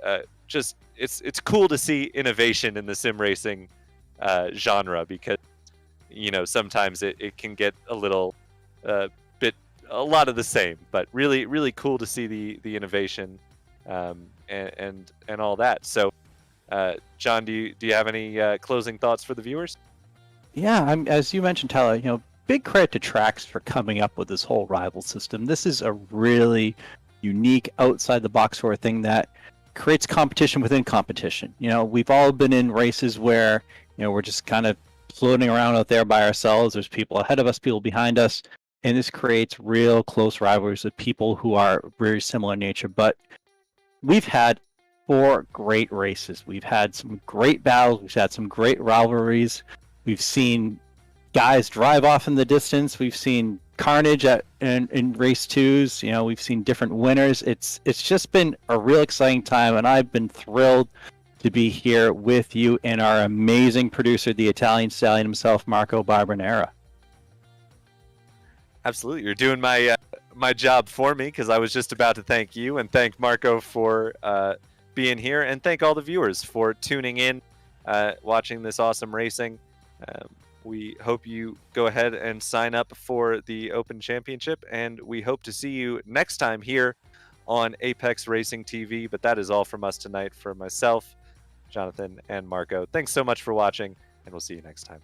just it's cool to see innovation in the sim racing genre, because sometimes it can get a little a lot of the same, but really cool to see the innovation and all that. So John, do you have any closing thoughts for the viewers? Yeah, as you mentioned, Tyler, big credit to Trax for coming up with this whole rival system. This is a really unique, outside the box sort of thing that creates competition within competition. We've all been in races where we're just kind of floating around out there by ourselves. There's people ahead of us, people behind us, and this creates real close rivalries with people who are very similar in nature. But we've had 4 great races. We've had some great battles. We've had some great rivalries. We've seen guys drive off in the distance. We've seen carnage in race 2s. We've seen different winners. It's just been a real exciting time, and I've been thrilled to be here with you and our amazing producer, the Italian stallion himself, Marco Barbonera. Absolutely, you're doing my job for me, because I was just about to thank you and thank Marco for being here, and thank all the viewers for tuning in, watching this awesome racing. We hope you go ahead and sign up for the Open Championship, and we hope to see you next time here on Apex Racing TV. But that is all from us tonight. For myself, Jonathan, and Marco, thanks so much for watching, and we'll see you next time.